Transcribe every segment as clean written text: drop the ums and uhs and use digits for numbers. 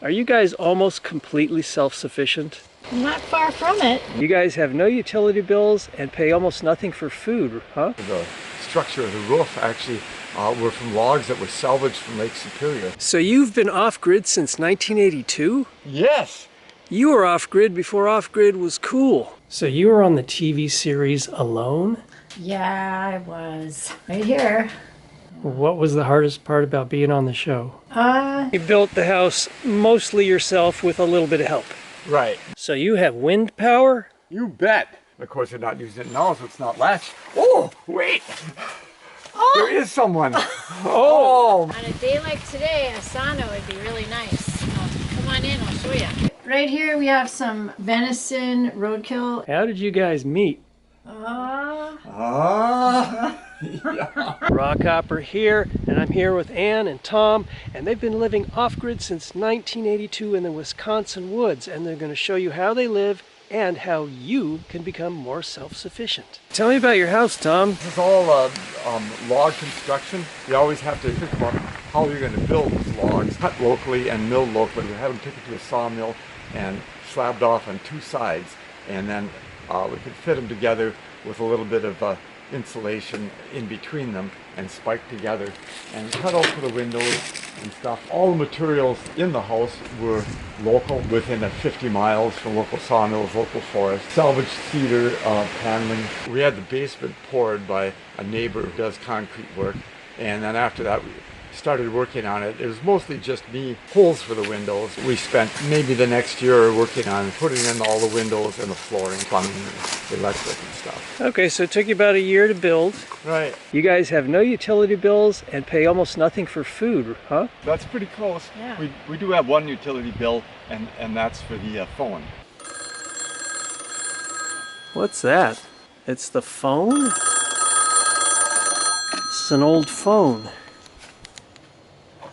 Are you guys almost completely self-sufficient? Not far from it. You guys have no utility bills and pay almost nothing for food, huh? The structure of the roof actually were from logs that were salvaged from Lake Superior. So you've been off-grid since 1982? Yes! You were off-grid before off-grid was cool. So you were on the TV series Alone? Yeah, I was. Right here. What was the hardest part about being on the show? You built the house mostly yourself with a little bit of help. Right. So you have wind power? You bet! Of course, they're not using it now, so it's not latched. Oh, wait! Oh! There is someone! Oh! On a day like today, a sauna would be really nice. Come on in, I'll show you. Right here we have some venison roadkill. How did you guys meet? Rock Hopper here, and I'm here with Ann and Tom, and they've been living off-grid since 1982 in the Wisconsin woods, and they're going to show you how they live and how you can become more self-sufficient. Tell me about your house, Tom. This is all log construction. You always have to think about how you're going to build these logs. Cut locally and milled locally. We have them taken to a sawmill and slabbed off on two sides, and then we could fit them together with a little bit of insulation in between them and spiked together and cut out for the windows and stuff. All the materials in the house were local, within 50 miles from local sawmills, local forests. Salvaged cedar paneling. We had the basement poured by a neighbor who does concrete work, and then after that we started working on it. It was mostly just me, holes for the windows. We spent maybe the next year working on putting in all the windows and the flooring, plumbing, electric and stuff. Okay, so it took you about a year to build. Right. You guys have no utility bills and pay almost nothing for food, huh? That's pretty close. Yeah. We do have one utility bill, and that's for the phone. What's that? It's the phone? It's an old phone.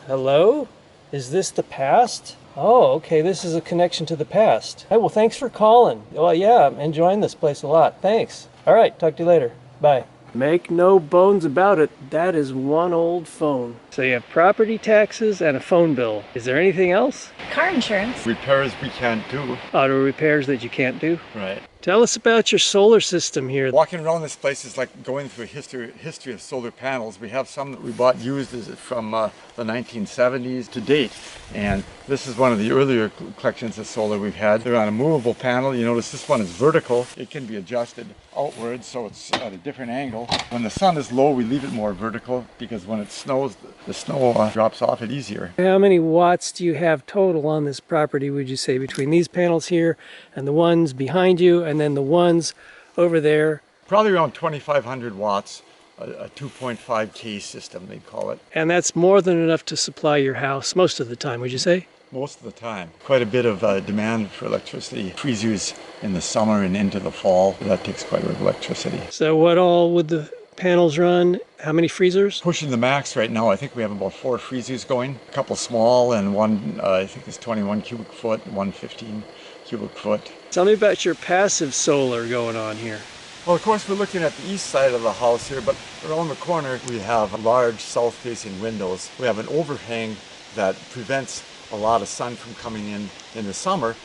Hello? Is this the past? Oh, okay, this is a connection to the past. Hey, well, thanks for calling. Well, yeah, I'm enjoying this place a lot. Thanks. All right, talk to you later. Bye. Make no bones about it, that is one old phone. So you have property taxes and a phone bill. Is there anything else? Car insurance. Repairs we can't do. Auto repairs that you can't do? Right. Tell us about your solar system here. Walking around this place is like going through a history of solar panels. We have some that we bought used from the 1970s to date, and this is one of the earlier collections of solar we've had. They're on a movable panel. You notice this one is vertical. It can be adjusted outwards, so it's at a different angle. When the sun is low, we leave it more vertical, because when it snows, the snow drops off it easier. How many watts do you have total on this property, would you say, between these panels here and the ones behind you and then the ones over there? Probably around 2,500 watts, a 2.5K system, they call it. And that's more than enough to supply your house most of the time, would you say? Most of the time. Quite a bit of demand for electricity. Freezers in the summer and into the fall. That takes quite a bit of electricity. So what all would the panels run? How many freezers? Pushing the max right now. I think we have about 4 freezers going. A couple small and one I think is 21 cubic foot, one 15 cubic foot. Tell me about your passive solar going on here. Well, of course, we're looking at the east side of the house here, but around the corner we have large south-facing windows. We have an overhang that prevents a lot of sun from coming in the summer,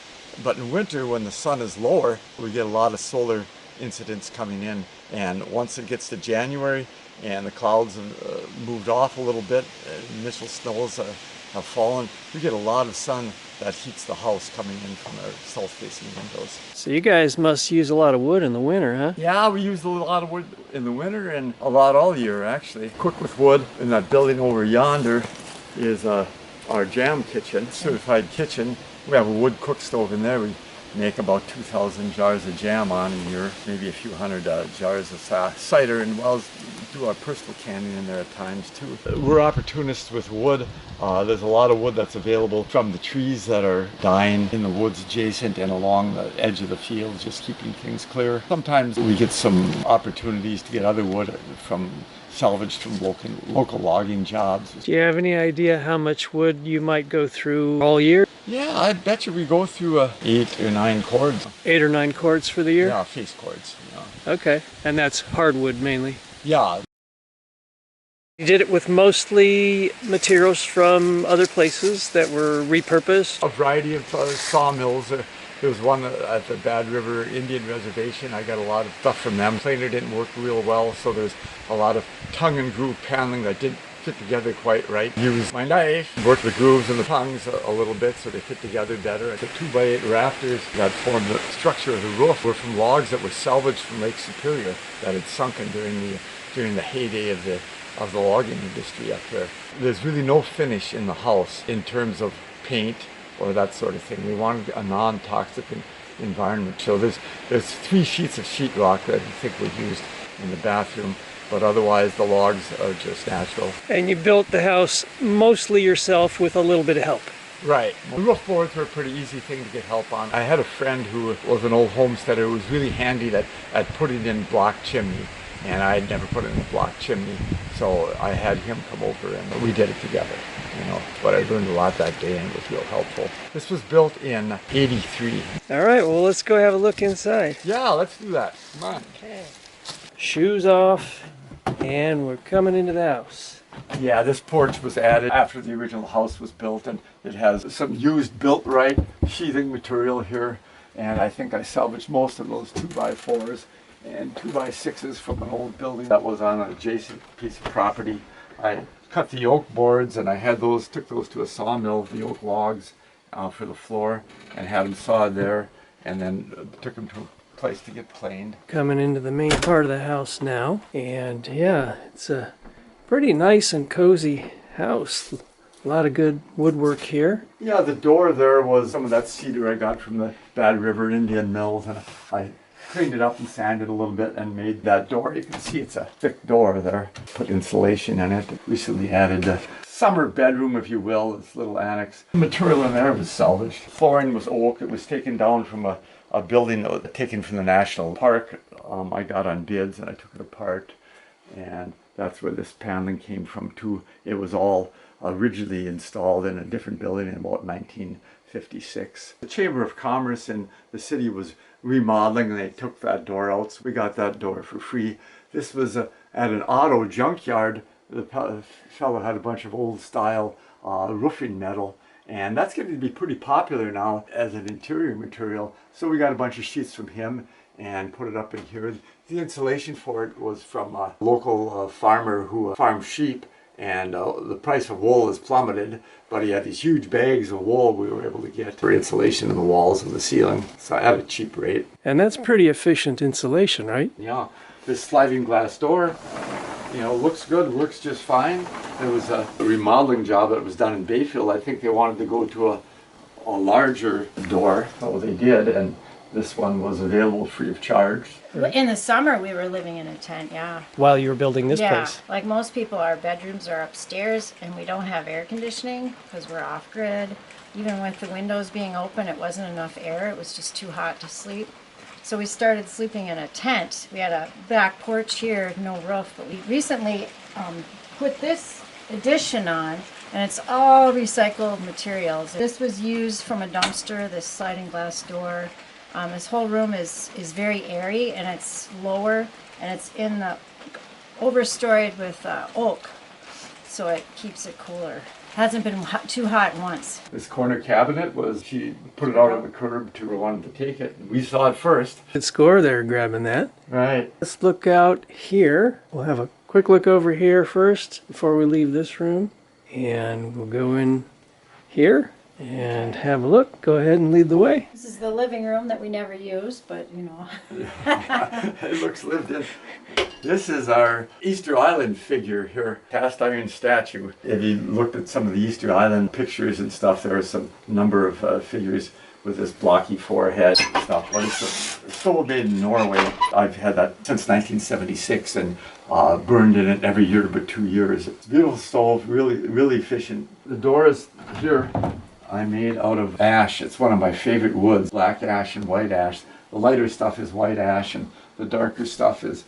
but in winter when the sun is lower, we get a lot of solar incidents coming in, and once it gets to January and the clouds have moved off a little bit, initial snows have fallen, we get a lot of sun that heats the house coming in from our south-facing windows. So you guys must use a lot of wood in the winter, huh? Yeah, we use a lot of wood in the winter and a lot all year, actually. Cook with wood. In that building over yonder is our jam kitchen, certified kitchen. We have a wood cook stove in there. We make about 2,000 jars of jam on a year, maybe a few hundred jars of cider, and we'll do our personal canning in there at times too. We're opportunists with wood. There's a lot of wood that's available from the trees that are dying in the woods adjacent and along the edge of the fields, just keeping things clear. Sometimes we get some opportunities to get other wood from salvaged from local logging jobs. Do you have any idea how much wood you might go through all year? Yeah, I bet you we go through 8 or 9 cords. 8 or 9 cords for the year? Yeah, face cords. Yeah. Okay, and that's hardwood mainly? Yeah. You did it with mostly materials from other places that were repurposed? A variety of sawmills. There was one at the Bad River Indian Reservation. I got a lot of stuff from them. Planer didn't work real well, so there's a lot of tongue and groove paneling that didn't fit together quite right. Used my knife, worked the grooves and the tongues a little bit so they fit together better. The 2x8 rafters that formed the structure of the roof were from logs that were salvaged from Lake Superior that had sunken during the heyday of the logging industry up there. There's really no finish in the house in terms of paint or that sort of thing. We wanted a non-toxic environment. So there's 3 sheets of sheetrock that I think were used in the bathroom, but otherwise the logs are just natural. And you built the house mostly yourself with a little bit of help? Right. The roof boards were a pretty easy thing to get help on. I had a friend who was an old homesteader who was really handy at putting in block chimney, and I had never put in a block chimney, so I had him come over and we did it together. But I learned a lot that day and it was real helpful. This was built in '83. All right, well, let's go have a look inside. Yeah, let's do that. Come on. Okay. Shoes off, and we're coming into the house. Yeah, this porch was added after the original house was built, and it has some used built-right sheathing material here, and I think I salvaged most of those 2x4s and 2x6s from an old building that was on an adjacent piece of property. I cut the oak boards and I had took those to a sawmill, the oak logs for the floor, and had them sawed there, and then took them to a place to get planed. Coming into the main part of the house now, and yeah, it's a pretty nice and cozy house. A lot of good woodwork here. Yeah, the door there was some of that cedar I got from the Bad River Indian mills, and I cleaned it up and sanded a little bit and made that door. You can see it's a thick door there. Put insulation in it. Recently added a summer bedroom, if you will, this little annex. The material in there was salvaged. Flooring was oak. It was taken down from a building that was taken from the national park. I got on bids and I took it apart, and that's where this paneling came from too. It was all originally installed in a different building in about 1956. The Chamber of Commerce in the city was remodeling, and they took that door out, so we got that door for free. This was at an auto junkyard. The fellow had a bunch of old style roofing metal, and that's getting to be pretty popular now as an interior material, so we got a bunch of sheets from him and put it up in here. The insulation for it was from a local farmer who farmed sheep, and the price of wool has plummeted, but he had these huge bags of wool we were able to get for insulation in the walls and the ceiling, so at a cheap rate. And that's pretty efficient insulation, right? Yeah. This sliding glass door, looks good, works just fine. There was a remodeling job that was done in Bayfield. I think they wanted to go to a larger door, so they did, and this one was available free of charge. In the summer, we were living in a tent, yeah. While you were building this place? Like most people, our bedrooms are upstairs, and we don't have air conditioning because we're off-grid. Even with the windows being open, it wasn't enough air. It was just too hot to sleep. So we started sleeping in a tent. We had a back porch here, no roof, but we recently put this addition on, and it's all recycled materials. This was used from a dumpster, this sliding glass door. This whole room is very airy, and it's lower, and it's in the overstoried with oak, so it keeps it cooler. Hasn't been too hot once. This corner cabinet she put it out on the curb to wanted to take it. We saw it first. Good score there, grabbing that. Right. Let's look out here. We'll have a quick look over here first before we leave this room, and we'll go in here and have a look. Go ahead and lead the way. This is the living room that we never use, but It looks lived in. This is our Easter Island figure here, cast iron statue. If you looked at some of the Easter Island pictures and stuff, there are some number of figures with this blocky forehead and stuff. But it's a stove made in Norway. I've had that since 1976 and burned in it every year but 2 years. It's a beautiful stove, really efficient. The doors here I made out of ash. It's one of my favorite woods, black ash and white ash. The lighter stuff is white ash and the darker stuff is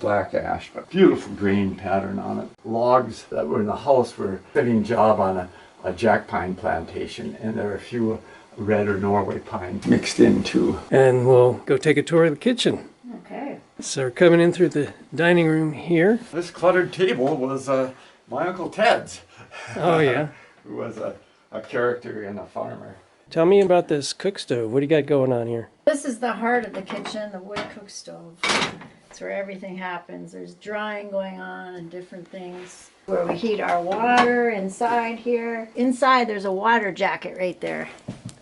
black ash, but beautiful grain pattern on it. Logs that were in the house were a fitting job on a jack pine plantation, and there are a few red or Norway pine mixed in too. And we'll go take a tour of the kitchen. Okay. So we're coming in through the dining room here. This cluttered table was My Uncle Ted's. Oh, yeah. Who was a character and a farmer. Tell me about this cook stove. What do you got going on here? This is the heart of the kitchen, the wood cook stove. It's where everything happens. There's drying going on and different things. Where we heat our water inside here. Inside there's a water jacket right there.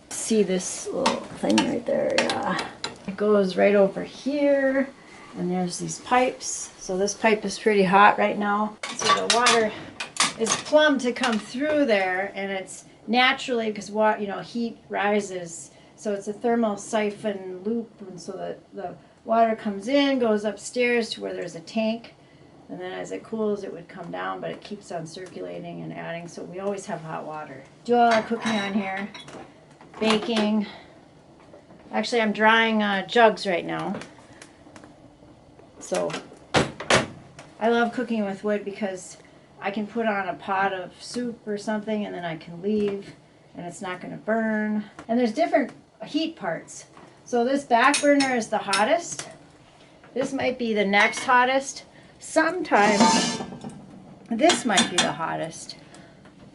See this little thing right there? Yeah. It goes right over here. And there's these pipes. So this pipe is pretty hot right now. So the water is plumbed to come through there, and it's naturally, because heat rises, so it's a thermal siphon loop, and so that the water comes in, goes upstairs to where there's a tank, and then as it cools it would come down, but it keeps on circulating and adding, so we always have hot water. Do all our cooking on here, baking. Actually, I'm drying jugs right now, so I love cooking with wood because I can put on a pot of soup or something and then I can leave and it's not going to burn. And there's different heat parts. So this back burner is the hottest. This might be the next hottest. Sometimes this might be the hottest.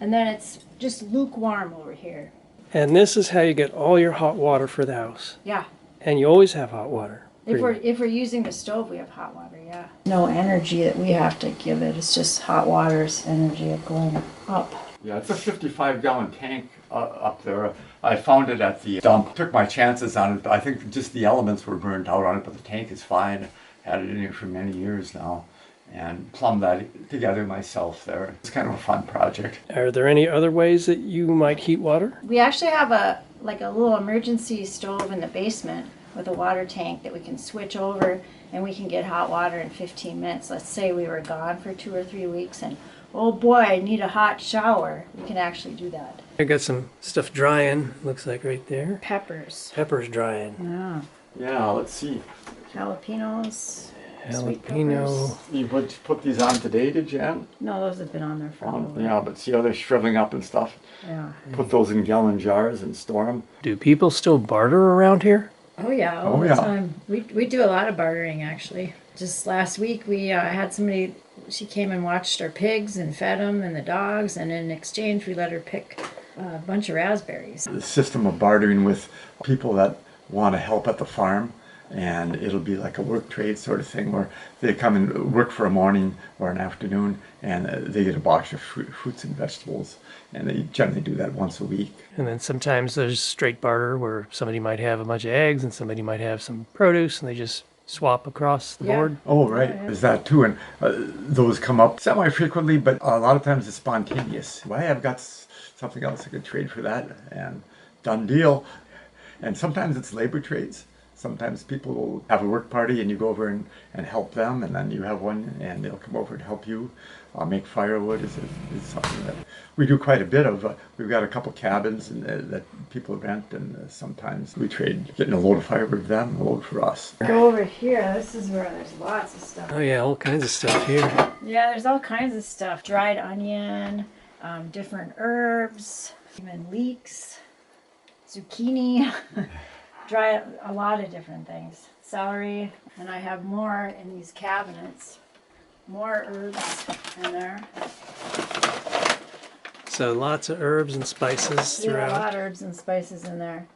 And then it's just lukewarm over here. And this is how you get all your hot water for the house. Yeah. And you always have hot water. If we're using the stove, we have hot water, yeah. No energy that we have to give it. It's just hot water's energy of going up. Yeah, it's a 55-gallon tank up there. I found it at the dump. Took my chances on it. I think just the elements were burned out on it, but the tank is fine. Had it in here for many years now. And plumbed that together myself there. It's kind of a fun project. Are there any other ways that you might heat water? We actually have a little emergency stove in the basement with a water tank that we can switch over, and we can get hot water in 15 minutes. Let's say we were gone for 2 or 3 weeks and, oh boy, I need a hot shower. We can actually do that. I got some stuff drying, looks like right there. Peppers. Peppers drying. Yeah. Yeah, let's see. Jalapenos. Sweet Jalapeno. peppers. You put these on today, did you, Ann? No, those have been on there for a little while. Yeah, but see how they're shriveling up and stuff? Yeah. Put those in gallon jars and store them. Do people still barter around here? Oh yeah, all the time. We do a lot of bartering actually. Just last week we had somebody, she came and watched our pigs and fed them and the dogs, and in exchange we let her pick a bunch of raspberries. The system of bartering with people that want to help at the farm, and it'll be like a work trade sort of thing where they come and work for a morning or an afternoon, and they get a box of fruits and vegetables, and they generally do that once a week. And then sometimes there's straight barter where somebody might have a bunch of eggs and somebody might have some produce, and they just swap across the board. Oh, right. There's that too, and those come up semi-frequently, but a lot of times it's spontaneous. Well, I've got something else I could trade for that, and done deal. And sometimes it's labor trades. Sometimes people will have a work party and you go over and help them, and then you have one and they'll come over and help you. Make firewood is something that we do quite a bit of. We've got a couple cabins that people rent, and sometimes we trade getting a load of firewood for them, a load for us. Go over here. This is where there's lots of stuff. Oh yeah, all kinds of stuff here. Yeah, there's all kinds of stuff. Dried onion, different herbs, even leeks, zucchini. Dry a lot of different things. Celery, and I have more in these cabinets. More herbs in there. So lots of herbs and spices throughout. Yeah, a lot of herbs and spices in there.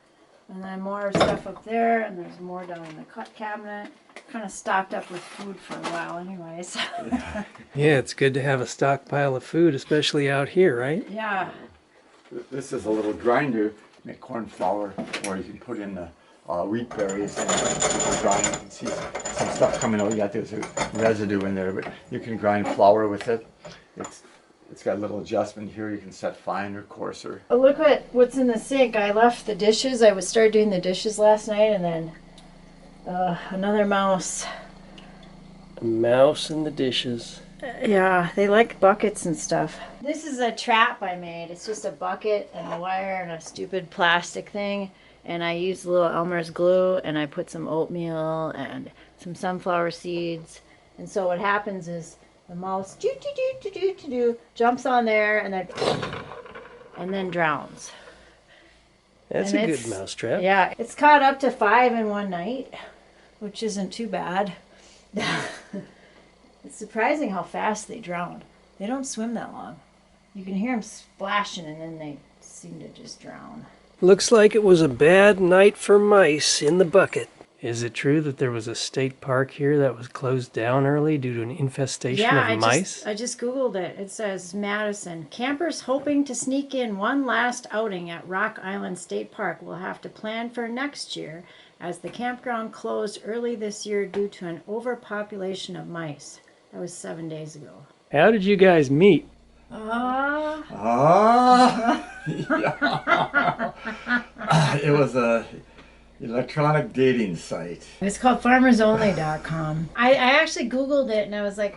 And then more stuff up there, and there's more down in the cut cabinet. Kind of stocked up with food for a while anyways. Yeah, it's good to have a stockpile of food, especially out here, right? Yeah. This is a little grinder, make corn flour, or you can put in the wheat berries and you can grind. You can see some stuff coming out. Yeah, there's a residue in there, but you can grind flour with it. It's got a little adjustment here. You can set fine or coarser. Oh, look what's in the sink. I left the dishes. I started doing the dishes last night, and then another mouse. A mouse in the dishes. Yeah, they like buckets and stuff. This is a trap I made. It's just a bucket and a wire and a stupid plastic thing. And I used a little Elmer's glue, and I put some oatmeal and some sunflower seeds. And so what happens is the mouse jumps on there and then drowns. That's And a it's- good mousetrap. Yeah, it's caught up to 5 in one night, which isn't too bad. It's surprising how fast they drown. They don't swim that long. You can hear them splashing and then they seem to just drown. Looks like it was a bad night for mice in the bucket. Is it true that there was a state park here that was closed down early due to an infestation of mice? I just Googled it. It says Madison. Campers hoping to sneak in one last outing at Rock Island State Park will have to plan for next year as the campground closed early this year due to an overpopulation of mice. That was 7 days ago. How did you guys meet? It was a electronic dating site. It's called farmersonly.com. I actually Googled it and I was like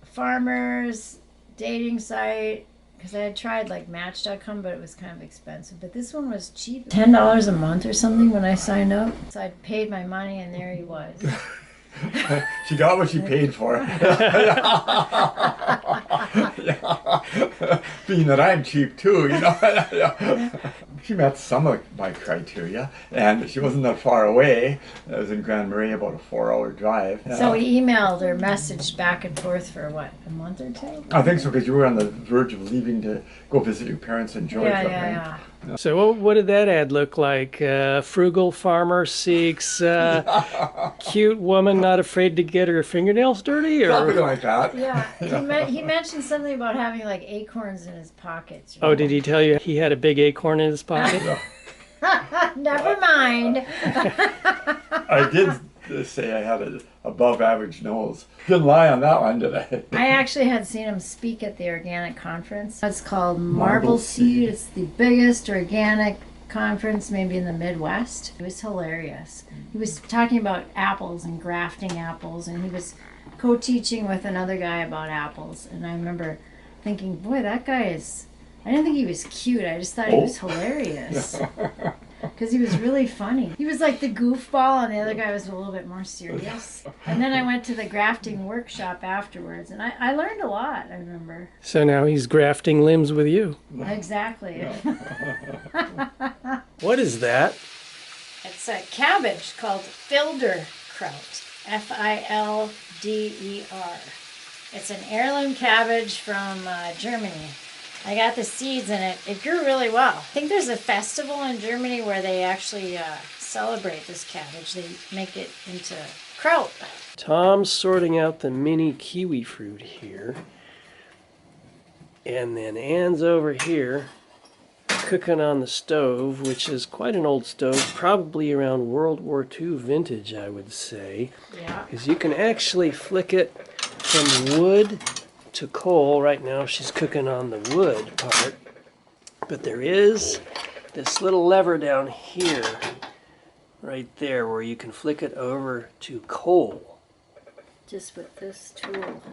farmers dating site, because I had tried like match.com, but it was kind of expensive. But this one was cheap, $10 a month or something when I signed up. So I paid my money and there he was. She got what she paid for. Being that I'm cheap too, you know. She met some of my criteria, and she wasn't that far away. I was in Grand Marais, about a 4-hour drive. So we emailed or messaged back and forth for what, a month or two? I think so, because you were on the verge of leaving to go visit your parents in Georgia. Yeah. So what did that ad look like? Frugal farmer seeks cute woman not afraid to get her fingernails dirty? Or? Something like that. Yeah, he mentioned something about having like acorns in his pockets. Oh, did he tell you he had a big acorn in his pocket? Never mind. I did say I had an above average nose. Didn't lie on that one, did I? I actually had seen him speak at the organic conference. It's called Marble Seed. It's the biggest organic conference maybe in the Midwest. It was hilarious. He was talking about apples and grafting apples, and he was co-teaching with another guy about apples. And I remember thinking, boy, that guy is... I didn't think he was cute. I just thought he was hilarious. Because he was really funny. He was like the goofball, and the other guy was a little bit more serious. And then I went to the grafting workshop afterwards, and I learned a lot, I remember. So now he's grafting limbs with you. Exactly. What is that? It's a cabbage called Filderkraut. Filder. It's an heirloom cabbage from Germany. I got the seeds in it. It grew really well. I think there's a festival in Germany where they actually celebrate this cabbage. They make it into kraut. Tom's sorting out the mini kiwi fruit here. And then Anne's over here cooking on the stove, which is quite an old stove, probably around World War II vintage, I would say. Yeah. Because you can actually flick it from wood to coal. Right now she's cooking on the wood part, but there is this little lever down here right there where you can flick it over to coal. Just with this tool.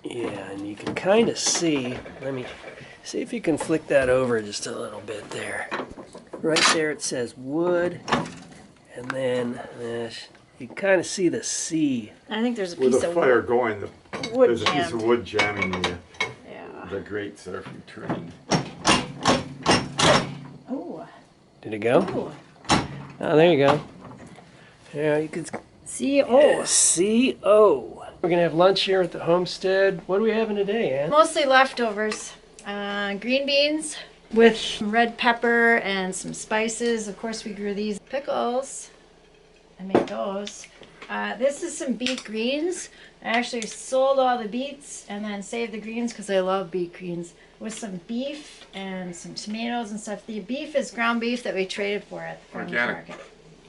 Yeah, and you can kind of see, let me see if you can flick that over just a little bit there. Right there it says wood, and then you can kind of see the C. I think there's a With piece the of fire wood. going, there's a piece of wood jamming the grates that are from turning. Oh. Did it go? Ooh. Oh, there you go. Yeah, you can CO. CO. We're gonna have lunch here at the homestead. What are we having today, Ann? Mostly leftovers. Green beans with red pepper and some spices. Of course, we grew these pickles. I made those. This is some beet greens. I actually sold all the beets and then saved the greens because I love beet greens. With some beef and some tomatoes and stuff. The beef is ground beef that we traded for at the farmer's market.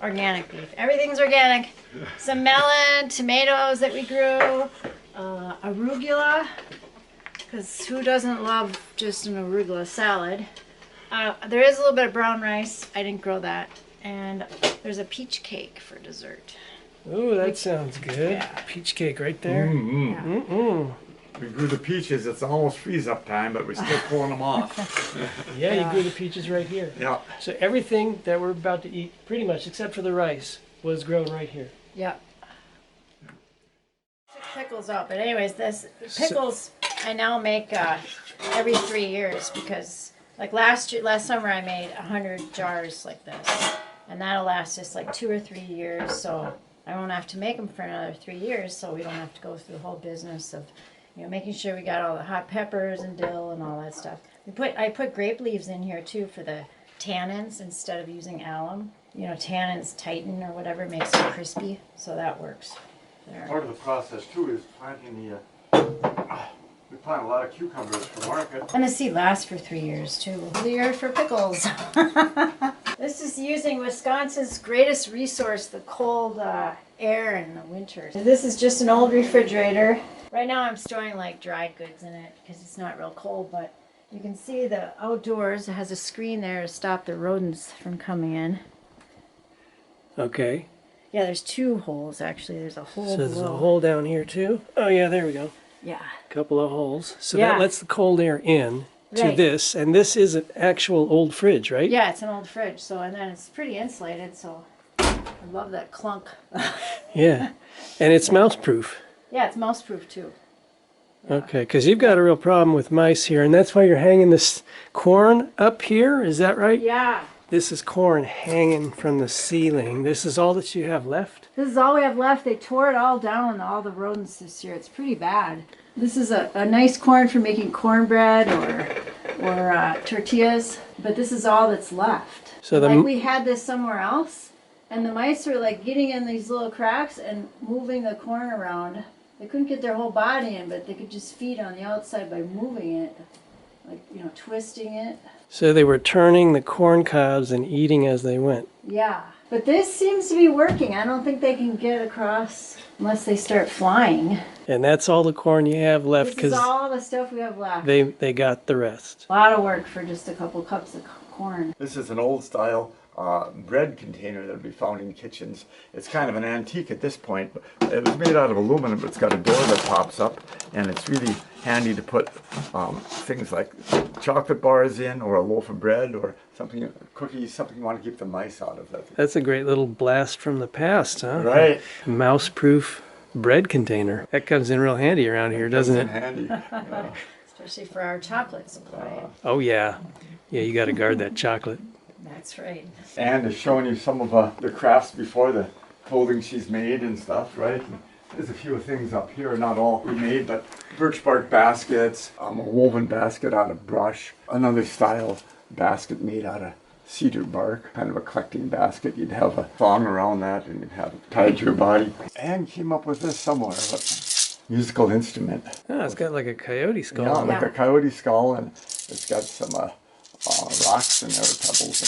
Organic beef. Everything's organic. Some melon, tomatoes that we grew, arugula, because who doesn't love just an arugula salad? There is a little bit of brown rice. I didn't grow that. And there's a peach cake for dessert. Ooh, that sounds good. Yeah. Peach cake right there. We grew the peaches. It's almost freeze-up time, but we're still pulling them off. Yeah, you grew the peaches right here. Yeah. So everything that we're about to eat, pretty much, except for the rice, was grown right here. Yep. Took pickles out, but anyways, this pickles I now make every 3 years because like last summer I made 100 jars like this, and that'll last us like 2 or 3 years. So I won't have to make them for another 3 years, so we don't have to go through the whole business of You know, making sure we got all the hot peppers and dill and all that stuff. I put grape leaves in here too for the tannins instead of using alum. You know, tannins tighten or whatever, makes it crispy, so that works. There. Part of the process too is planting the. We plant a lot of cucumbers for market. And the seed lasts for 3 years too. The year for pickles. This is using Wisconsin's greatest resource, the cold air in the winter. This is just an old refrigerator. Right now I'm storing like dried goods in it because it's not real cold, but you can see the outdoors. It has a screen there to stop the rodents from coming in. Okay. Yeah, there's 2 holes actually. There's a hole So there's below. a hole down here too. Oh yeah, there we go. Yeah. Couple of holes. So Yeah. that lets the cold air in to Right. this, and this is an actual old fridge, right? Yeah, it's an old fridge. So, and then it's pretty insulated. So, I love that clunk. Yeah. And it's mouse proof. Yeah, it's mouse proof too. Okay, because you've got a real problem with mice here, and that's why you're hanging this corn up here. Is that right? Yeah. This is corn hanging from the ceiling. This is all that you have left? This is all we have left. They tore it all down, all the rodents this year. It's pretty bad. This is a nice corn for making cornbread or tortillas, but this is all that's left. So like we had this somewhere else, and the mice were like getting in these little cracks and moving the corn around. They couldn't get their whole body in, but they could just feed on the outside by moving it, like, you know, twisting it. So they were turning the corn cobs and eating as they went. Yeah, but this seems to be working. I don't think they can get across unless they start flying. And that's all the corn you have left This is because all the stuff we have left. they got the rest. A lot of work for just a couple cups of corn. This is an old style bread container that would be found in kitchens. It's kind of an antique at this point, but it was made out of aluminum, but it's got a door that pops up, and it's really handy to put things like chocolate bars in, or a loaf of bread, or something, cookies, something you want to keep the mice out of. That's a great little blast from the past, huh? Right. Mouse-proof bread container. That comes in real handy around here, doesn't it? Handy. Especially for our chocolate supply. Oh yeah. Yeah, you got to guard that chocolate. That's right. And is showing you some of the crafts before, the clothing she's made and stuff, right? And there's a few things up here, not all we made, but birch bark baskets, a woven basket out of brush, another style basket made out of cedar bark, kind of a collecting basket. You'd have a thong around that and you'd have it tied to your body. And came up with this somewhere, but musical instrument. Oh, it's got like a coyote skull. Yeah, on like it. a coyote skull, and it's got some rocks in there, pebbles,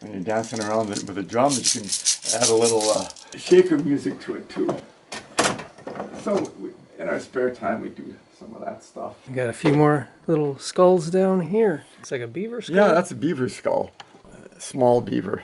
and when you're dancing around with the drums, you can add a little shaker music to it too. So in our spare time, we do some of that stuff. You got a few more little skulls down here. It's like a beaver skull. Yeah, that's a beaver skull, small beaver.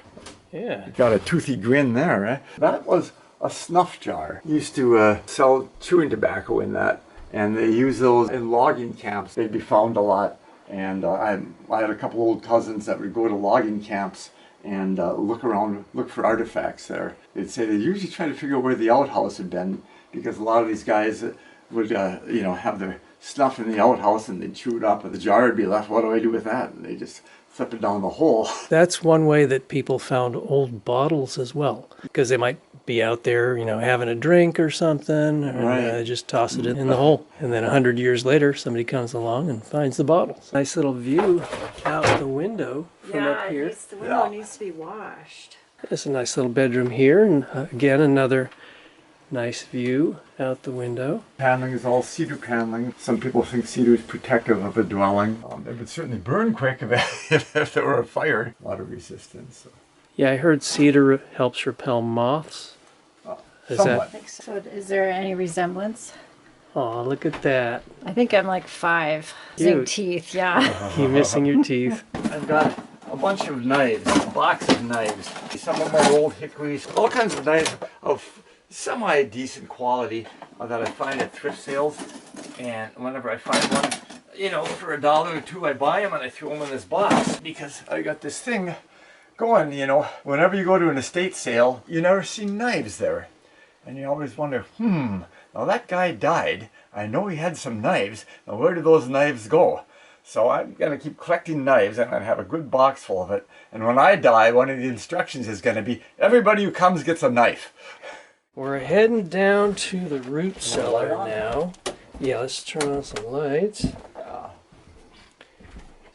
Yeah. Got a toothy grin there, eh? That was a snuff jar. Used to sell chewing tobacco in that, and they use those in logging camps. They'd be found a lot. And I had a couple old cousins that would go to logging camps and look around, look for artifacts there. They'd say they usually try to figure out where the outhouse had been, because a lot of these guys would, you know, have their stuff in the outhouse and they'd chew it up, and the jar would be left. What do I do with that? And they just flip it down the hole. That's one way that people found old bottles as well, because they might be out there, you know, having a drink or something, or Right. just toss it in the hole. And then 100 years later, somebody comes along and finds the bottle. Nice little view out the window from up here. The window needs to be washed. There's a nice little bedroom here, and again, another nice view out the window. Paneling is all cedar paneling. Some people think cedar is protective of a dwelling. It would certainly burn quick if there were a fire. Water resistance. So. Yeah, I heard cedar helps repel moths. Is Somewhat. So is there any resemblance? Oh, look at that. I think I'm like 5. Losing Cute. teeth, yeah. You missing your teeth. I've got a bunch of knives, a box of knives. Some of them are old hickories, all kinds of knives of semi-decent quality that I find at thrift sales. And whenever I find one, you know, for $1 or $2, I buy them and I throw them in this box, because I got this thing going, you know. Whenever you go to an estate sale, you never see knives there. And you always wonder, now that guy died. I know he had some knives. Now where did those knives go? So I'm going to keep collecting knives, and I have a good box full of it. And when I die, one of the instructions is going to be, everybody who comes gets a knife. We're heading down to the root cellar now. Yeah, let's turn on some lights.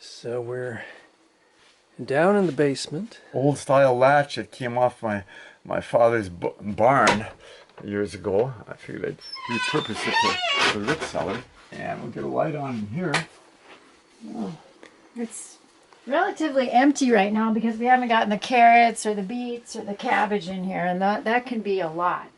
So we're down in the basement. Old style latch that came off my father's barn years ago. I figured I'd repurpose it to the root cellar. And we'll get a light on in here. It's relatively empty right now because we haven't gotten the carrots or the beets or the cabbage in here, and that can be a lot.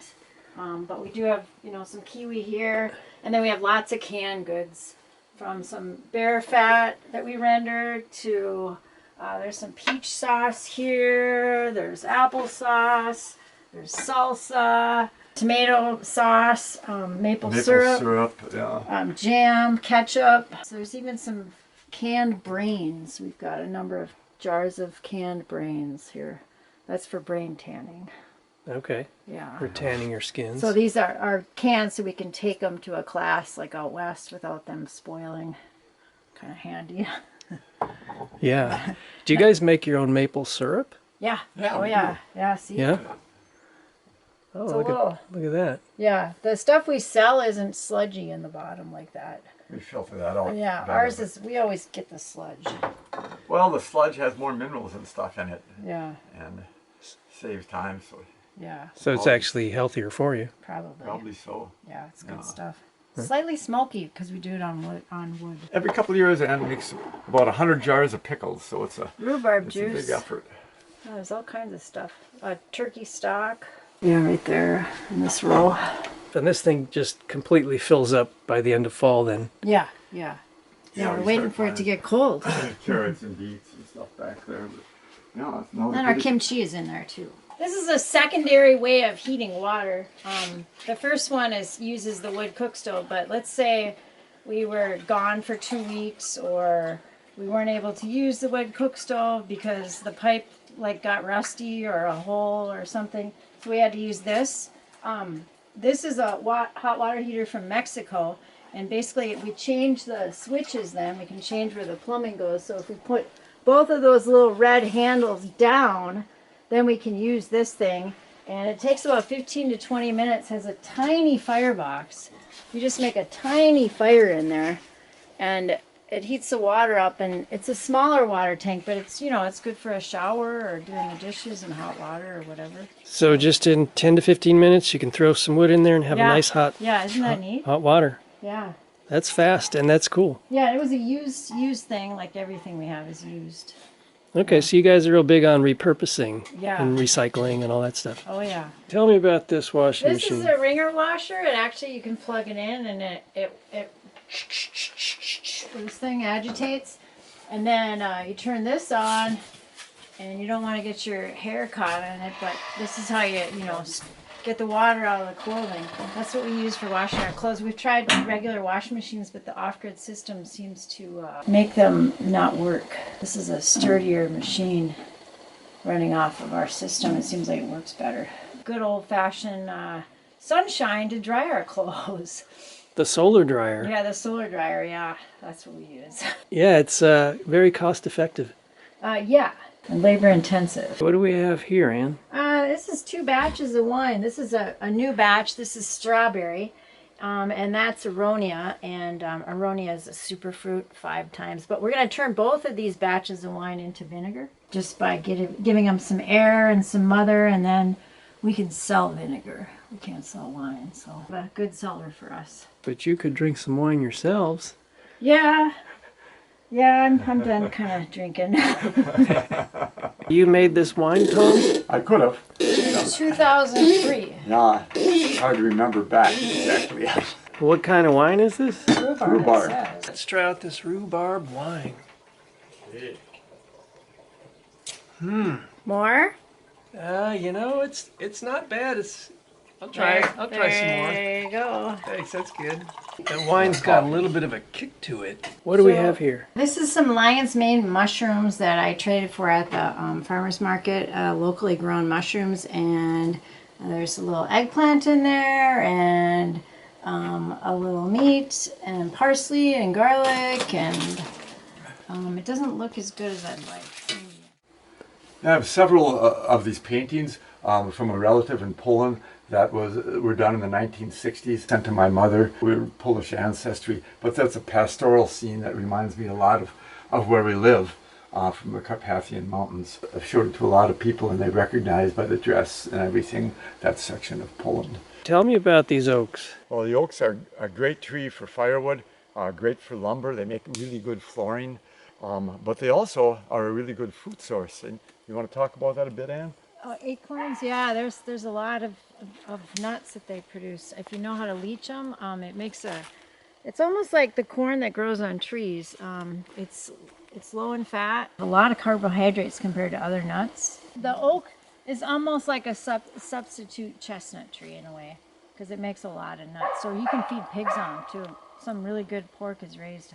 But we do have, you know, some kiwi here, and then we have lots of canned goods, from some bear fat that we rendered to there's some peach sauce here, there's applesauce, there's salsa, tomato sauce, maple syrup, yeah. Jam, ketchup. So there's even some canned brains. We've got a number of jars of canned brains here. That's for brain tanning. Okay. Yeah. For tanning your skins. So these are canned so we can take them to a class like out west without them spoiling. Kind of handy. Yeah. Do you guys make your own maple syrup? Yeah. Yeah, Oh we yeah. Yeah. See. Yeah. Oh, It's a look little. at that. Yeah. The stuff we sell isn't sludgy in the bottom like that. We filter that out. Yeah. better. Ours is. We always get the sludge. Well, the sludge has more minerals and stuff in it, Yeah. and saves time, so Yeah. So it's actually healthier for you. Probably. so. Yeah. It's good Yeah. stuff. Slightly smoky because we do it on wood. Every couple of years, Ann makes about 100 jars of pickles, so it's a Rhubarb it's a juice. big effort. Oh, there's all kinds of stuff. Turkey stock. Yeah, right there in this row. And this thing just completely fills up by the end of fall then. Yeah, yeah. Yeah, we're we waiting start for it to planting get cold. carrots and beets and stuff back there. But, yeah, it's no And our kimchi is in there too. This is a secondary way of heating water. The first one uses the wood cook stove, but let's say we were gone for 2 weeks, or we weren't able to use the wood cook stove because the pipe got rusty or a hole or something, so we had to use this. This is a hot water heater from Mexico, and basically we change the switches. Then we can change where the plumbing goes. So if we put both of those little red handles down, then we can use this thing, and it takes about 15 to 20 minutes. Has a tiny firebox. You just make a tiny fire in there, and it heats the water up. And it's a smaller water tank, but it's, you know, it's good for a shower or doing the dishes in hot water or whatever. So just in 10 to 15 minutes, you can throw some wood in there and have a nice hot isn't that neat? hot water. Yeah. That's fast and that's cool. Yeah, it was a used thing. Like everything we have is used. Okay, so you guys are real big on repurposing Yeah. and recycling and all that stuff. Oh yeah. Tell me about this washing This machine. is a ringer washer, and actually you can plug it in, and it this thing agitates, and then you turn this on, and you don't want to get your hair caught in it, but this is how you get the water out of the clothing. That's what we use for washing our clothes. We've tried regular washing machines, but the off-grid system seems to make them not work. This is a sturdier machine running off of our system. It seems like it works better. Good old-fashioned sunshine to dry our clothes. The solar dryer. Yeah, the solar dryer, yeah. That's what we use. Yeah, it's very cost effective. Yeah, and labor intensive. What do we have here, Ann? This is 2 batches of wine. This is a new batch. This is strawberry, and that's aronia. And aronia is a superfruit 5 times. But we're going to turn both of these batches of wine into vinegar just by giving them some air and some mother, and then we can sell vinegar. We can't sell wine, so a good seller for us. But you could drink some wine yourselves. Yeah. Yeah, I'm done kind of drinking. You made this wine, Tom? I could have. 2003. Yeah, it's hard to remember back exactly. What kind of wine is this? Rhubarb. it says. Let's try out this rhubarb wine. More? You know, it's not bad. I'll try it. I'll try some more. There you go. Thanks, that's good. That wine's got a little bit of a kick to it. What do we have here? This is some lion's mane mushrooms that I traded for at the farmer's market, locally grown mushrooms, and there's a little eggplant in there, and a little meat, and parsley, and garlic, and it doesn't look as good as I'd like. I have several of these paintings from a relative in Poland that were done in the 1960s, sent to my mother. We're Polish ancestry, but that's a pastoral scene that reminds me a lot of where we live. From the Carpathian Mountains. I've showed it to a lot of people and they recognize by the dress and everything that section of Poland. Tell me about these oaks. Well, the oaks are a great tree for firewood, great for lumber. They make really good flooring, but they also are a really good fruit source. And you want to talk about that a bit, Ann? Oh, acorns, yeah, there's a lot of nuts that they produce. If you know how to leach them, it makes it's almost like the corn that grows on trees. It's low in fat, a lot of carbohydrates compared to other nuts. The oak is almost like a substitute chestnut tree in a way, because it makes a lot of nuts. So you can feed pigs on them too. Some really good pork is raised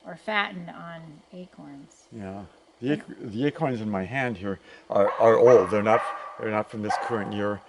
or fattened on acorns. Yeah, the acorns in my hand here are old. They're not from this current year.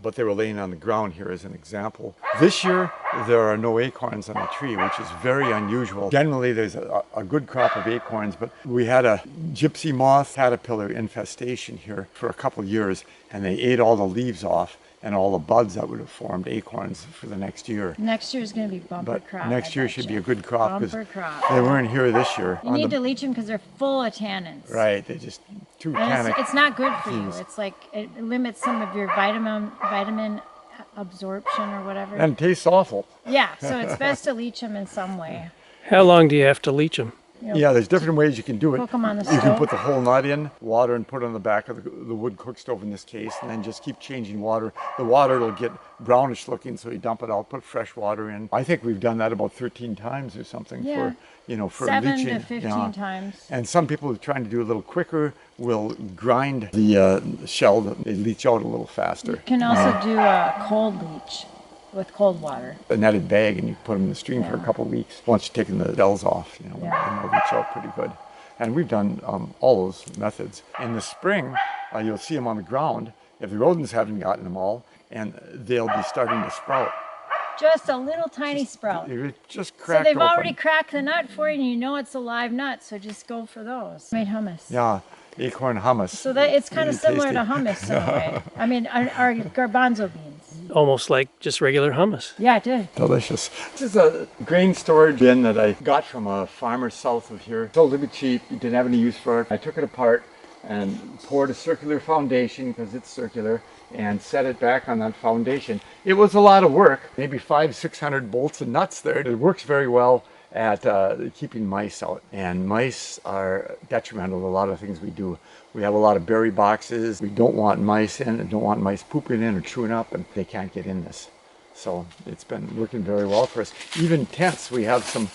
But they were laying on the ground here as an example. This year, there are no acorns on the tree, which is very unusual. Generally, there's a good crop of acorns, but we had a gypsy moth caterpillar infestation here for a couple years, and they ate all the leaves off and all the buds that would have formed acorns for the next year. Next year is going to be bumper crop. Next year should be a good crop because crop. they weren't here this year. You need to leach them because they're full of tannins. Right, they just too And tannic. it's not good for you. Genes. It's like it limits some of your vitamin absorption or whatever. And it tastes awful. Yeah, so it's best to leach them in some way. How long do you have to leach them? You know, Yeah, there's different ways you can do it. cook them on the You can stove. put the whole nut in, water, and put it on the back of the wood cook stove in this case, and then just keep changing water. The water will get brownish looking, so you dump it out, put fresh water in. I think we've done that about 13 times or something Yeah. for 7 leaching. to 15 times. And some people who are trying to do it a little quicker will grind the shell. They leach out a little faster. You can also do a cold leach with cold water. A netted bag, and you put them in the stream for a couple of weeks. Once you've taken the shells off, and they'll leach out pretty good. And we've done all those methods. In the spring, you'll see them on the ground if the rodents haven't gotten them all, and they'll be starting to sprout. Just a little tiny sprout. They just So cracked they've open. already cracked the nut for you, and you know it's a live nut, so just go for those. Made hummus. Yeah, acorn hummus. So that it's kind of Really similar to tasty. hummus in a way. I mean, our garbanzo beans. Almost like just regular hummus. Yeah, it did. Delicious. This is a grain storage bin that I got from a farmer south of here. Sold it cheap, didn't have any use for it. I took it apart and poured a circular foundation, because it's circular, and set it back on that foundation. It was a lot of work, maybe 500-600 bolts and nuts there. It works very well at keeping mice out, and mice are detrimental to a lot of things we do. We have a lot of berry boxes we don't want mice in, and don't want mice pooping in or chewing up, and they can't get in this. So it's been working very well for us. Even tents, we have some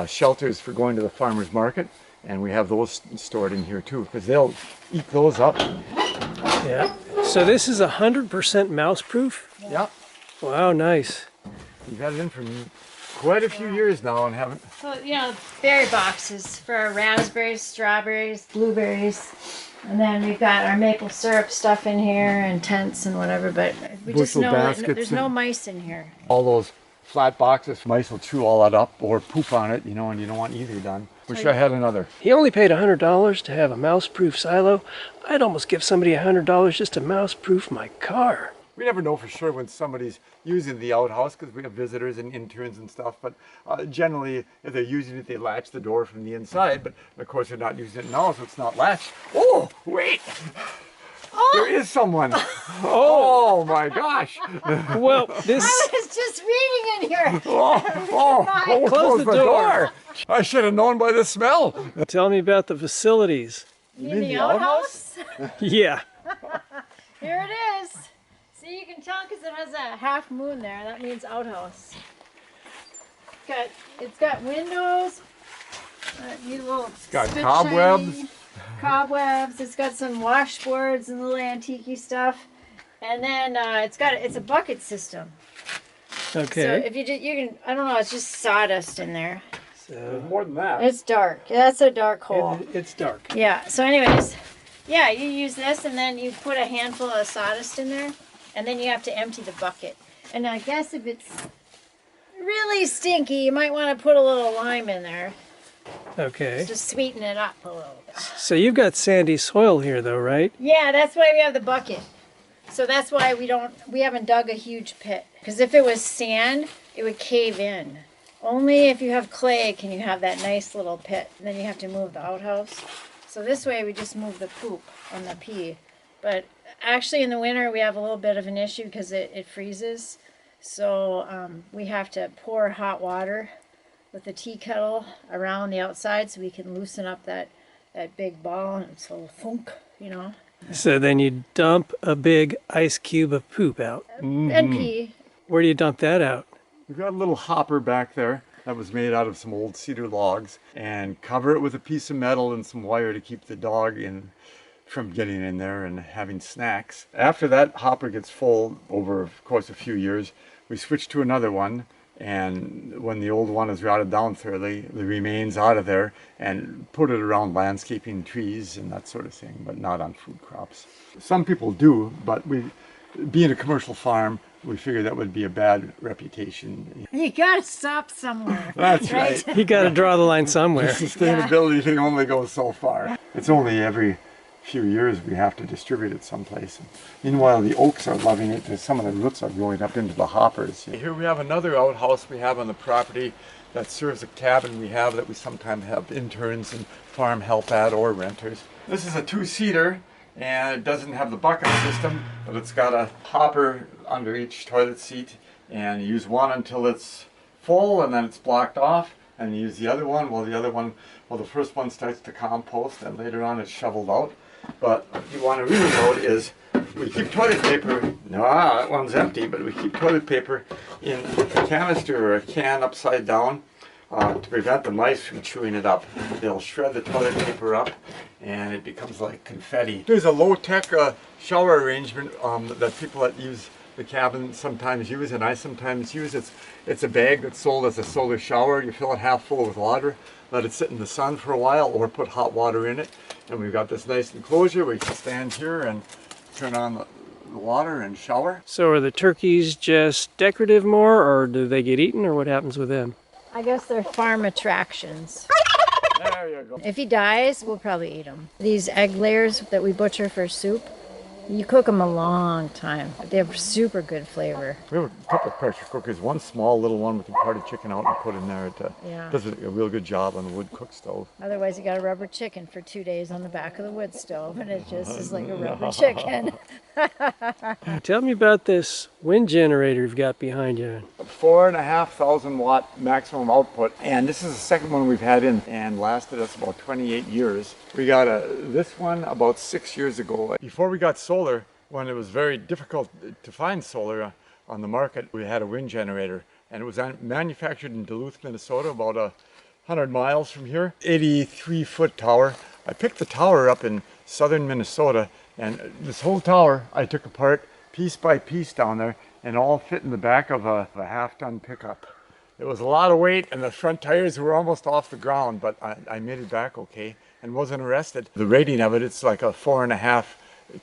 shelters for going to the farmer's market, and we have those stored in here too, because they'll eat those up. Yeah. So this is 100% mouse proof? Yeah, Wow, nice. we've had it in for quite a few years now and haven't. So, berry boxes for our raspberries, strawberries, blueberries. And then we've got our maple syrup stuff in here and tents and whatever, but we just Bushel know that baskets there's no mice in here. All those flat boxes, mice will chew all that up or poop on it, and you don't want either done. Wish I had another. He only paid $100 to have a mouse-proof silo. I'd almost give somebody $100 just to mouse-proof my car. We never know for sure when somebody's using the outhouse, because we have visitors and interns and stuff, but generally if they're using it, they latch the door from the inside, but of course they're not using it now, so it's not latched. Oh, wait! There is someone! Oh my gosh! Well, this... I was just reading in here. Close the door. I should have known by the smell. Tell me about the facilities. You mean the outhouse? Yeah. Here it is. See, you can tell because it has a half moon there. That means outhouse. It's got windows. These little got spit cobwebs. shiny cobwebs. It's got some washboards and little antique stuff. And then it's a bucket system. Okay. So if you can, I don't know, it's just sawdust in there. There's more than that. It's dark. That's a dark hole. It's dark. Yeah. So anyways, yeah, you use this and then you put a handful of sawdust in there. And then you have to empty the bucket. And I guess if it's really stinky, you might want to put a little lime in there. Okay. Just sweeten it up a little bit. So you've got sandy soil here though, right? Yeah, that's why we have the bucket. So that's why we haven't dug a huge pit. Because if it was sand, it would cave in. Only if you have clay can you have that nice little pit. And then you have to move the outhouse. So this way we just move the poop on the pee. But actually in the winter we have a little bit of an issue because it freezes. So we have to pour hot water with the tea kettle around the outside so we can loosen up that big ball and it's a little thunk, you know. So then you dump a big ice cube of poop out. And pee. Where do you dump that out? We've got a little hopper back there that was made out of some old cedar logs, and cover it with a piece of metal and some wire to keep the dog from getting in there and having snacks. After that hopper gets full over, of course, a few years, we switch to another one, and when the old one is rotted down thoroughly, the remains out of there and put it around landscaping, trees and that sort of thing, but not on food crops. Some people do, but being a commercial farm, we figured that would be a bad reputation. You gotta stop somewhere. That's right. You got to draw the line somewhere. The sustainability thing only goes so far. It's only every few years we have to distribute it someplace. Meanwhile, the oaks are loving it. Some of the roots are growing up into the hoppers. Here we have another outhouse we have on the property that serves a cabin we have that we sometimes have interns and farm help at or renters. This is a two-seater, and it doesn't have the bucket system, but it's got a hopper under each toilet seat, and you use one until it's full and then it's blocked off, and you use the other one while the first one starts to compost and later on it's shoveled out. But what you want to really note is we keep toilet paper, no, that one's empty, but we keep toilet paper in a canister or a can upside down to prevent the mice from chewing it up. They'll shred the toilet paper up and it becomes like confetti. There's a low-tech shower arrangement that people that use the cabin sometimes use, and I sometimes use. It's a bag that's sold as a solar shower. You fill it half full with water, let it sit in the sun for a while, or put hot water in it. And we've got this nice enclosure where you can stand here and turn on the water and shower. So are the turkeys just decorative more, or do they get eaten, or what happens with them? I guess they're farm attractions. There you go. If he dies, we'll probably eat him. These egg layers that we butcher for soup, you cook them a long time. They have super good flavor. We have a couple of pressure cookers. One small little one we can part a chicken out and put in there. It does a real good job on the wood cook stove. Otherwise, you got a rubber chicken for 2 days on the back of the wood stove, and it just is like a rubber chicken. Tell me about this wind generator you've got behind you. 4,500 watt maximum output, and this is the second one we've had in and lasted us about 28 years. We got this one about 6 years ago. Before we got solar, when it was very difficult to find solar on the market, we had a wind generator, and it was manufactured in Duluth, Minnesota, about 100 miles from here. 83-foot tower. I picked the tower up in southern Minnesota, and this whole tower I took apart piece by piece down there, and all fit in the back of a half-ton pickup. It was a lot of weight, and the front tires were almost off the ground, but I made it back okay and wasn't arrested. The rating of it's like a 4.5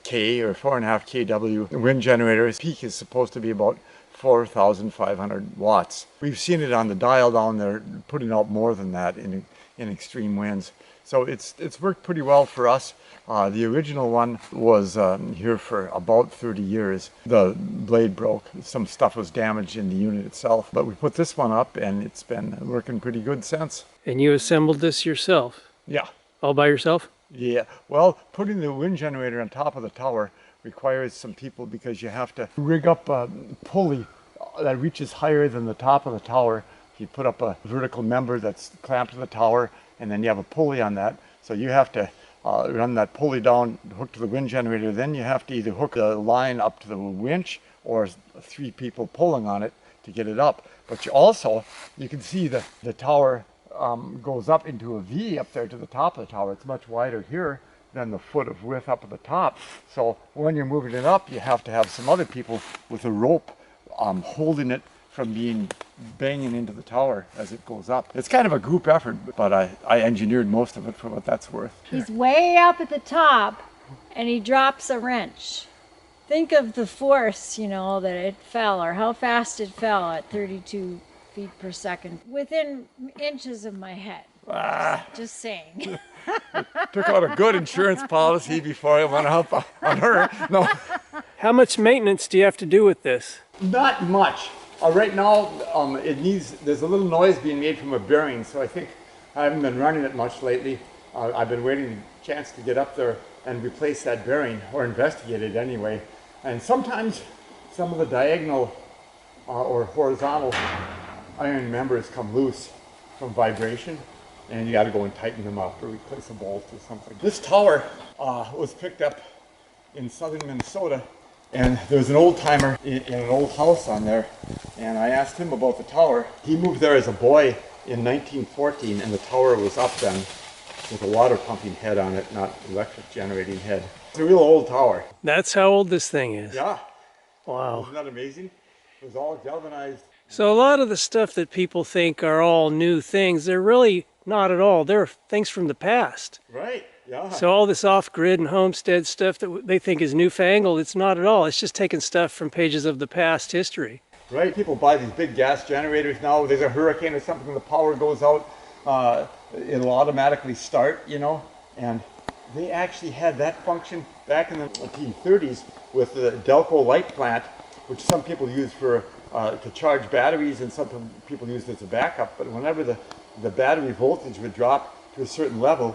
K or 4.5 kW wind generator. Its peak is supposed to be about 4,500 watts. We've seen it on the dial down there putting out more than that in extreme winds. So it's worked pretty well for us. The original one was here for about 30 years. The blade broke. Some stuff was damaged in the unit itself. But we put this one up and it's been working pretty good since. And you assembled this yourself? Yeah. All by yourself? Yeah. Well, putting the wind generator on top of the tower requires some people because you have to rig up a pulley that reaches higher than the top of the tower. You put up a vertical member that's clamped to the tower, and then you have a pulley on that. So you have to run that pulley down, hook to the wind generator. Then you have to either hook the line up to the winch or 3 people pulling on it to get it up. But you can see the tower goes up into a V up there to the top of the tower. It's much wider here than the foot of width up at the top. So when you're moving it up, you have to have some other people with a rope holding it from banging into the tower as it goes up. It's kind of a group effort, but I engineered most of it for what that's worth. He's way up at the top, and he drops a wrench. Think of the force, that it fell, or how fast it fell at 32 feet per second, within inches of my head. Just saying. Took out a good insurance policy before I went up on her. No. How much maintenance do you have to do with this? Not much. Right now, there's a little noise being made from a bearing, so I think I haven't been running it much lately. I've been waiting a chance to get up there and replace that bearing, or investigate it anyway. And sometimes some of the diagonal or horizontal iron members come loose from vibration, and you got to go and tighten them up or replace a bolt or something. This tower was picked up in southern Minnesota, and there was an old timer in an old house on there, and I asked him about the tower. He moved there as a boy in 1914, and the tower was up then with a water pumping head on it, not electric generating head. It's a real old tower. That's how old this thing is. Yeah. Wow. Isn't that amazing? It was all galvanized. So a lot of the stuff that people think are all new things, they're really not at all. They're things from the past. Right, yeah. So all this off-grid and homestead stuff that they think is newfangled, it's not at all. It's just taking stuff from pages of the past history. Right, people buy these big gas generators now. There's a hurricane or something, the power goes out, it'll automatically start, you know, and they actually had that function back in the 1930s with the Delco light plant, which some people use for to charge batteries, and some people use it as a backup. But whenever the battery voltage would drop to a certain level,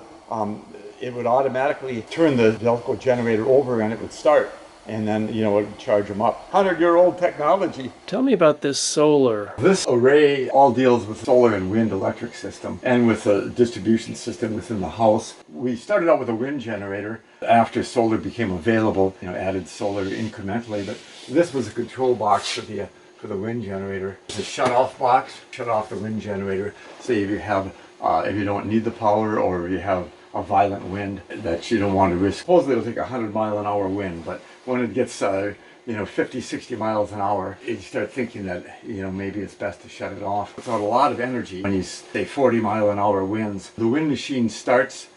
it would automatically turn the Delco generator over and it would start. And then, you know, it would charge them up. 100-year-old technology. Tell me about this solar. This array all deals with solar and wind electric system and with a distribution system within the house. We started out with a wind generator. After solar became available, you know, added solar incrementally. But this was a control box for the wind generator. It's a shut-off box, shut off the wind generator. Say if you have, if you don't need the power, or if you have a violent wind that you don't want to risk. Supposedly it'll take 100-mile-an-hour wind, but when it gets, you know, 50, 60 miles an hour, you start thinking that, you know, maybe it's best to shut it off. It's a lot of energy when you say 40-mile-an-hour winds. The wind machine starts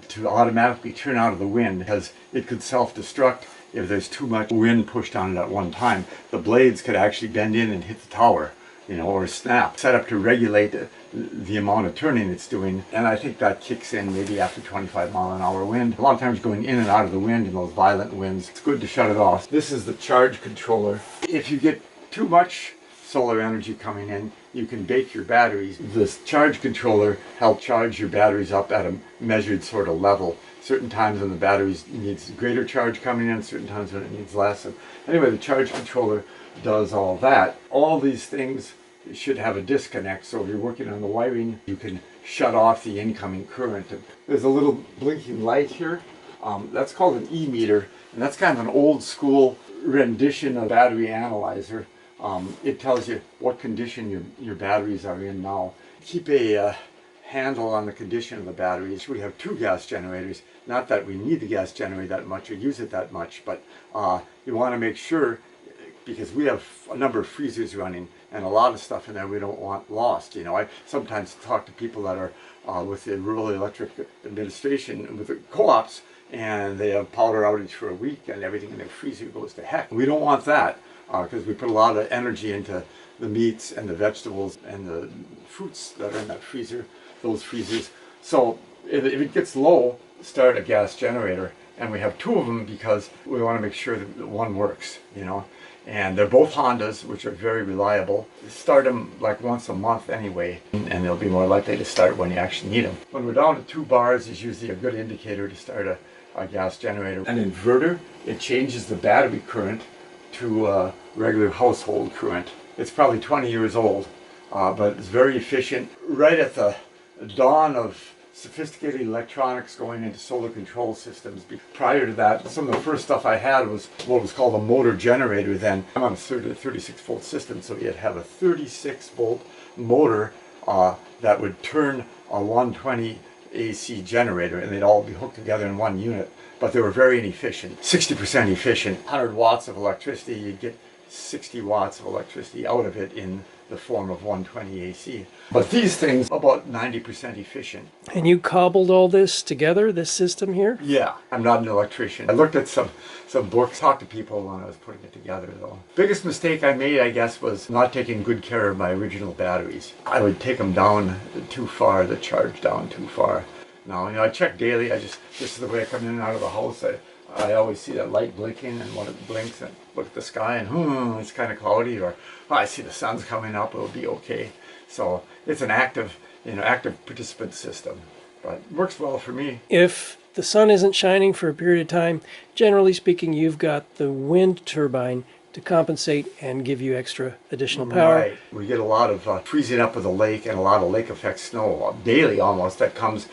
to automatically turn out of the wind because it could self-destruct if there's too much wind pushed on it at one time. The blades could actually bend in and hit the tower, you know, or snap. Set up to regulate the amount of turning it's doing, and I think that kicks in maybe after 25-mile-an-hour wind. A lot of times going in and out of the wind in those violent winds, it's good to shut it off. This is the charge controller. If you get too much solar energy coming in, you can bake your batteries. This charge controller helps charge your batteries up at a measured sort of level. Certain times when the batteries needs greater charge coming in, certain times when it needs less. And anyway, the charge controller does all that. All these things should have a disconnect, so if you're working on the wiring, you can shut off the incoming current. There's a little blinking light here. That's called an E-meter, and that's kind of an old school rendition of battery analyzer. It tells you what condition your batteries are in now. Keep a handle on the condition of the batteries. We have 2 gas generators. Not that we need the gas generator that much or use it that much, but you want to make sure, because we have a number of freezers running and a lot of stuff in there we don't want lost. You know, I sometimes talk to people that are with the Rural Electric Administration, with the co-ops, and they have power outage for a week and everything in their freezer goes to heck. We don't want that because we put a lot of energy into the meats and the vegetables and the fruits that are in that freezer, those freezers. So if it gets low, start a gas generator. And we have 2 of them because we want to make sure that one works, you know. And they're both Hondas, which are very reliable. Start them like once a month anyway, and they'll be more likely to start when you actually need them. When we're down to 2 bars is usually a good indicator to start a gas generator. An inverter, it changes the battery current to regular household current. It's probably 20 years old, but it's very efficient. Right at the dawn of sophisticated electronics going into solar control systems. Prior to that, some of the first stuff I had was what was called a motor generator then. I'm on a 36 volt system, so you'd have a 36 volt motor that would turn a 120 AC generator, and they'd all be hooked together in one unit. But they were very inefficient, 60% efficient. 100 watts of electricity, you'd get 60 watts of electricity out of it in the form of 120 AC. But these things, about 90% efficient. And you cobbled all this together, this system here? Yeah, I'm not an electrician. I looked at some books, talked to people when I was putting it together though. Biggest mistake I made, I guess, was not taking good care of my original batteries. I would take them down too far, the charge down too far. Now, you know, I check daily. This is the way I come in and out of the house. I always see that light blinking, and when it blinks, and look at the sky, and it's kind of cloudy, or oh, I see the sun's coming up, it'll be okay. So it's an active, active participant system, but it works well for me. If the sun isn't shining for a period of time, generally speaking, you've got the wind turbine to compensate and give you extra additional power. Right. We get a lot of freezing up of the lake and a lot of lake effect snow daily almost that comes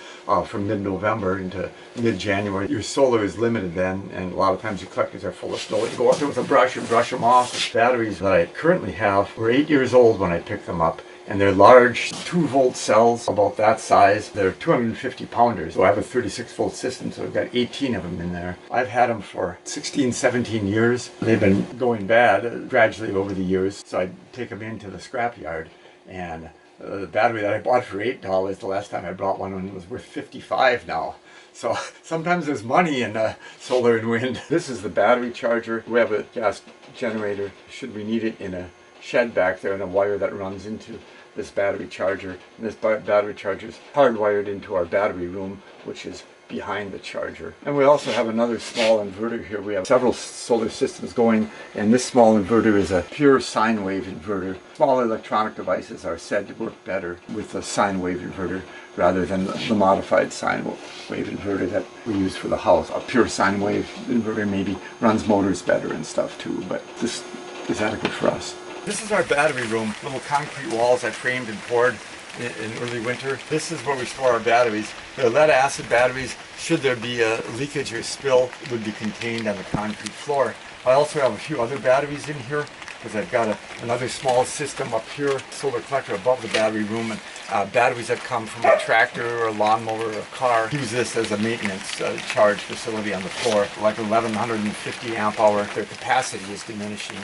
from mid-November into mid-January. Your solar is limited then, and a lot of times your collectors are full of snow. You go up there with a brush and brush them off. The batteries that I currently have were 8 years old when I picked them up. And they're large 2-volt cells, about that size. They're 250 pounders. So I have a 36-volt system, so I've got 18 of them in there. I've had them for 16, 17 years. They've been going bad gradually over the years. So I take them into the scrapyard. And the battery that I bought for $8, the last time I brought one was worth $55 now. So sometimes there's money in solar and wind. This is the battery charger. We have a gas generator, should we need it, in a shed back there, and a wire that runs into this battery charger. And this battery charger is hardwired into our battery room, which is behind the charger. And we also have another small inverter here. We have several solar systems going, and this small inverter is a pure sine wave inverter. Small electronic devices are said to work better with a sine wave inverter rather than the modified sine wave inverter that we use for the house. A pure sine wave inverter maybe runs motors better and stuff too, but this is adequate for us. This is our battery room. Little concrete walls I framed and poured in early winter. This is where we store our batteries. They're lead acid batteries. Should there be a leakage or spill, it would be contained on the concrete floor. I also have a few other batteries in here because I've got another small system up here, solar collector above the battery room, and batteries that come from a tractor or a lawnmower or a car. Use this as a maintenance charge facility on the floor, like 1150 amp hour. Their capacity is diminishing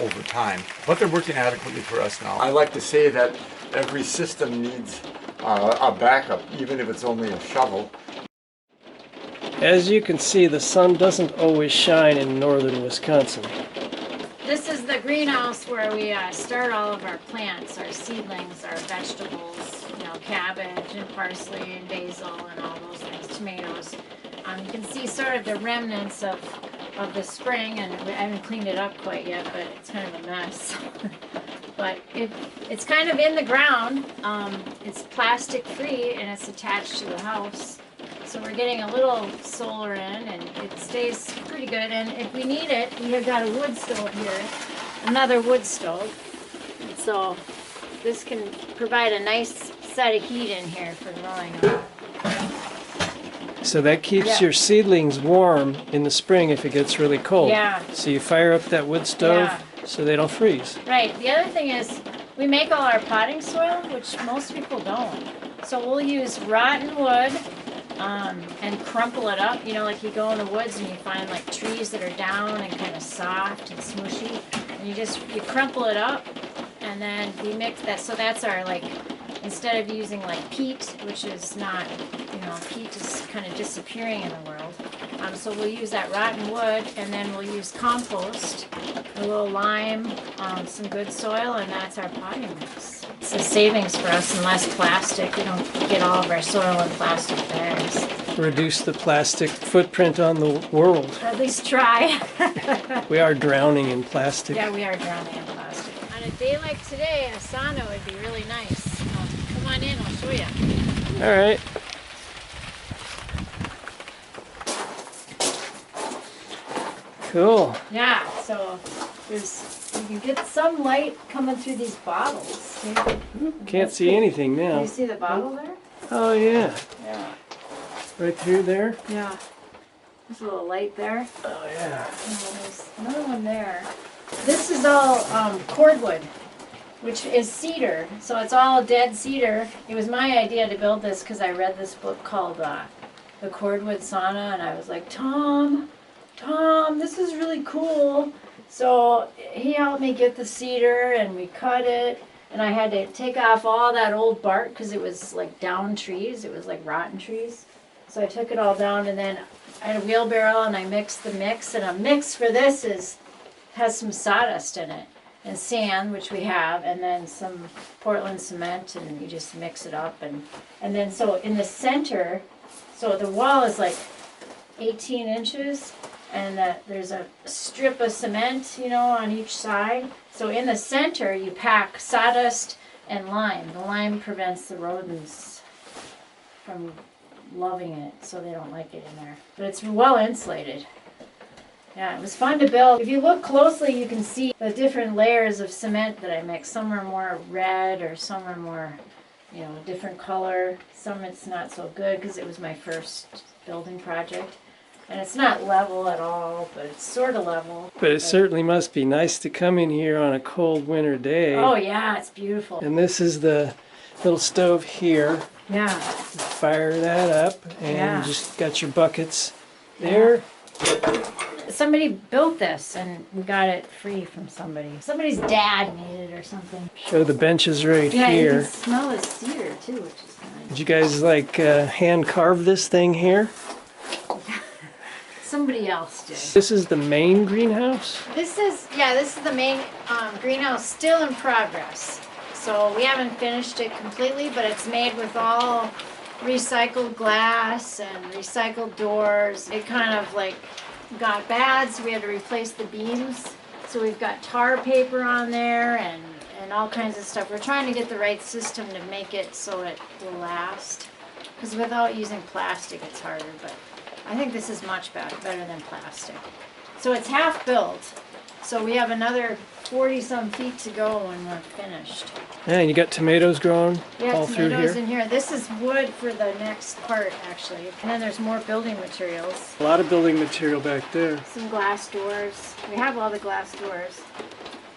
over time, but they're working adequately for us now. I like to say that every system needs a backup, even if it's only a shovel. As you can see, the sun doesn't always shine in northern Wisconsin. This is the greenhouse where we start all of our plants, our seedlings, our vegetables, cabbage and parsley and basil and all those things, tomatoes. You can see sort of the remnants of the spring, and I haven't cleaned it up quite yet, but it's kind of a mess. But it's kind of in the ground. It's plastic free and it's attached to the house. So we're getting a little solar in, and it stays pretty good. And if we need it, we have got a wood stove here, another wood stove. And so this can provide a nice set of heat in here for growing up. So that keeps your seedlings warm in the spring if it gets really cold. Yeah. So you fire up that wood stove so they don't freeze. Right. The other thing is we make all our potting soil, which most people don't. So we'll use rotten wood and crumple it up. Like you go in the woods and you find like trees that are down and kind of soft and smushy. And you crumple it up, and then we mix that. So that's our, like, instead of using like peat, which is not, peat is kind of disappearing in the world. So we'll use that rotten wood, and then we'll use compost, a little lime, some good soil, and that's our potting mix. It's a savings for us and less plastic. We don't get all of our soil in plastic bags. Reduce the plastic footprint on the world. At least try. We are drowning in plastic. Yeah, we are drowning in plastic. On a day like today, a sauna would be really nice. Come on in, I'll show you. All right. Cool. Yeah, so you can get some light coming through these bottles. See? Can't see anything Do now. you see the bottle there? Oh yeah. Yeah. Right through there. Yeah. There's a little light there. Oh yeah. Oh, there's another one there. This is all cordwood, which is cedar. So it's all dead cedar. It was my idea to build this because I read this book called The Cordwood Sauna, and I was like, Tom, this is really cool. So he helped me get the cedar, and we cut it, and I had to take off all that old bark because it was like down trees. It was like rotten trees. So I took it all down, and then I had a wheelbarrow, and I mixed the mix. And a mix for this has some sawdust in it and sand, which we have, and then some Portland cement, and you just mix it up. And then so in the center, so the wall is like 18 inches, and there's a strip of cement, you know, on each side. So in the center, you pack sawdust and lime. The lime prevents the rodents from loving it, so they don't like it in there. But it's well insulated. Yeah, it was fun to build. If you look closely, you can see the different layers of cement that I mixed. Some are more red, or some are more, you know, a different color. Some it's not so good because it was my first building project. And it's not level at all, but it's sort of level. But it certainly must be nice to come in here on a cold winter day. Oh yeah, it's beautiful. And this is the little stove here. Yeah. Fire that up, and Yeah. you just got your buckets there. Somebody built this, and we got it free from somebody. Somebody's dad made it or something. Show the benches right Yeah, you here. can smell the cedar too, which is nice. Did you guys like hand carve this thing here? Somebody else did. This is the main greenhouse? This is the main greenhouse, still in progress. So we haven't finished it completely, but it's made with all recycled glass and recycled doors. It kind of like got bad, so we had to replace the beams. So we've got tar paper on there and all kinds of stuff. We're trying to get the right system to make it so it will last. Because without using plastic, it's harder, but I think this is much better than plastic. So it's half built. So we have another 40-some feet to go when we're finished. Yeah, and you got tomatoes growing all through tomatoes here. in here. This is wood for the next part, actually. And then there's more building materials. A lot of building material back there. Some glass doors. We have all the glass doors.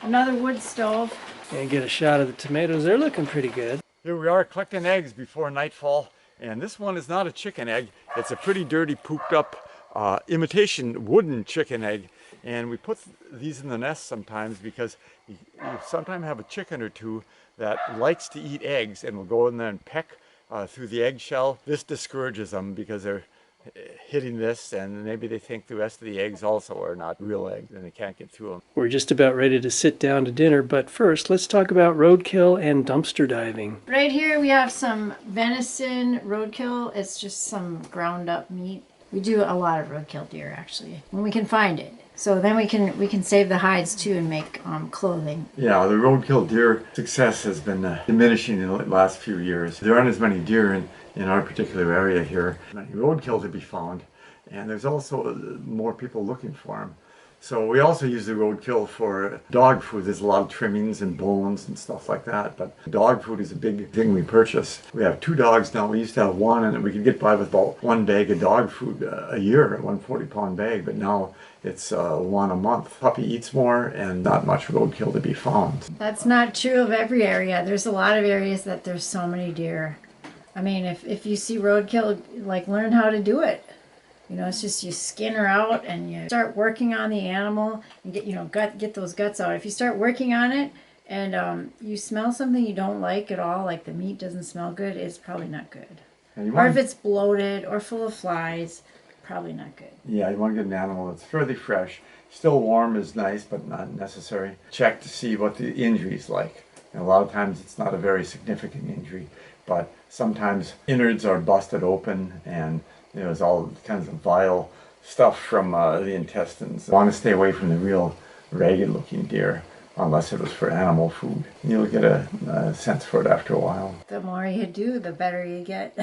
Another wood stove. And get a shot of the tomatoes. They're looking pretty good. Here we are collecting eggs before nightfall, and this one is not a chicken egg. It's a pretty dirty, pooped up imitation wooden chicken egg. And we put these in the nest sometimes because you sometimes have a chicken or two that likes to eat eggs and will go in there and peck through the eggshell. This discourages them because they're hitting this, and maybe they think the rest of the eggs also are not real eggs and they can't get through them. We're just about ready to sit down to dinner, but first let's talk about roadkill and dumpster diving. Right here we have some venison roadkill. It's just some ground up meat. We do a lot of roadkill deer actually, when we can find it. So then we can save the hides too and make clothing. Yeah, the roadkill deer success has been diminishing in the last few years. There aren't as many deer in our particular area here. Many roadkill to be found, and there's also more people looking for them. So we also use the roadkill for dog food. There's a lot of trimmings and bones and stuff like that, but dog food is a big thing we purchase. We have 2 dogs now. We used to have 1, and we could get by with about 1 bag of dog food a year, 1 40-pound bag, but now it's 1 a month. Puppy eats more and not much roadkill to be found. That's not true of every area. There's a lot of areas that there's so many deer. I mean, if you see roadkill, like, learn how to do it. You know, it's just you skin her out and you start working on the animal and get those guts out. If you start working on it and you smell something you don't like at all, like the meat doesn't smell good, it's probably not good. Or if it's bloated or full of flies, probably not good. Yeah, you want to get an animal that's fairly fresh. Still warm is nice, but not necessary. Check to see what the injury's like. And a lot of times it's not a very significant injury, but sometimes innards are busted open and there's all kinds of vile stuff from the intestines. You want to stay away from the real ragged looking deer unless it was for animal food. You'll get a sense for it after a while. The more you do, the better you get.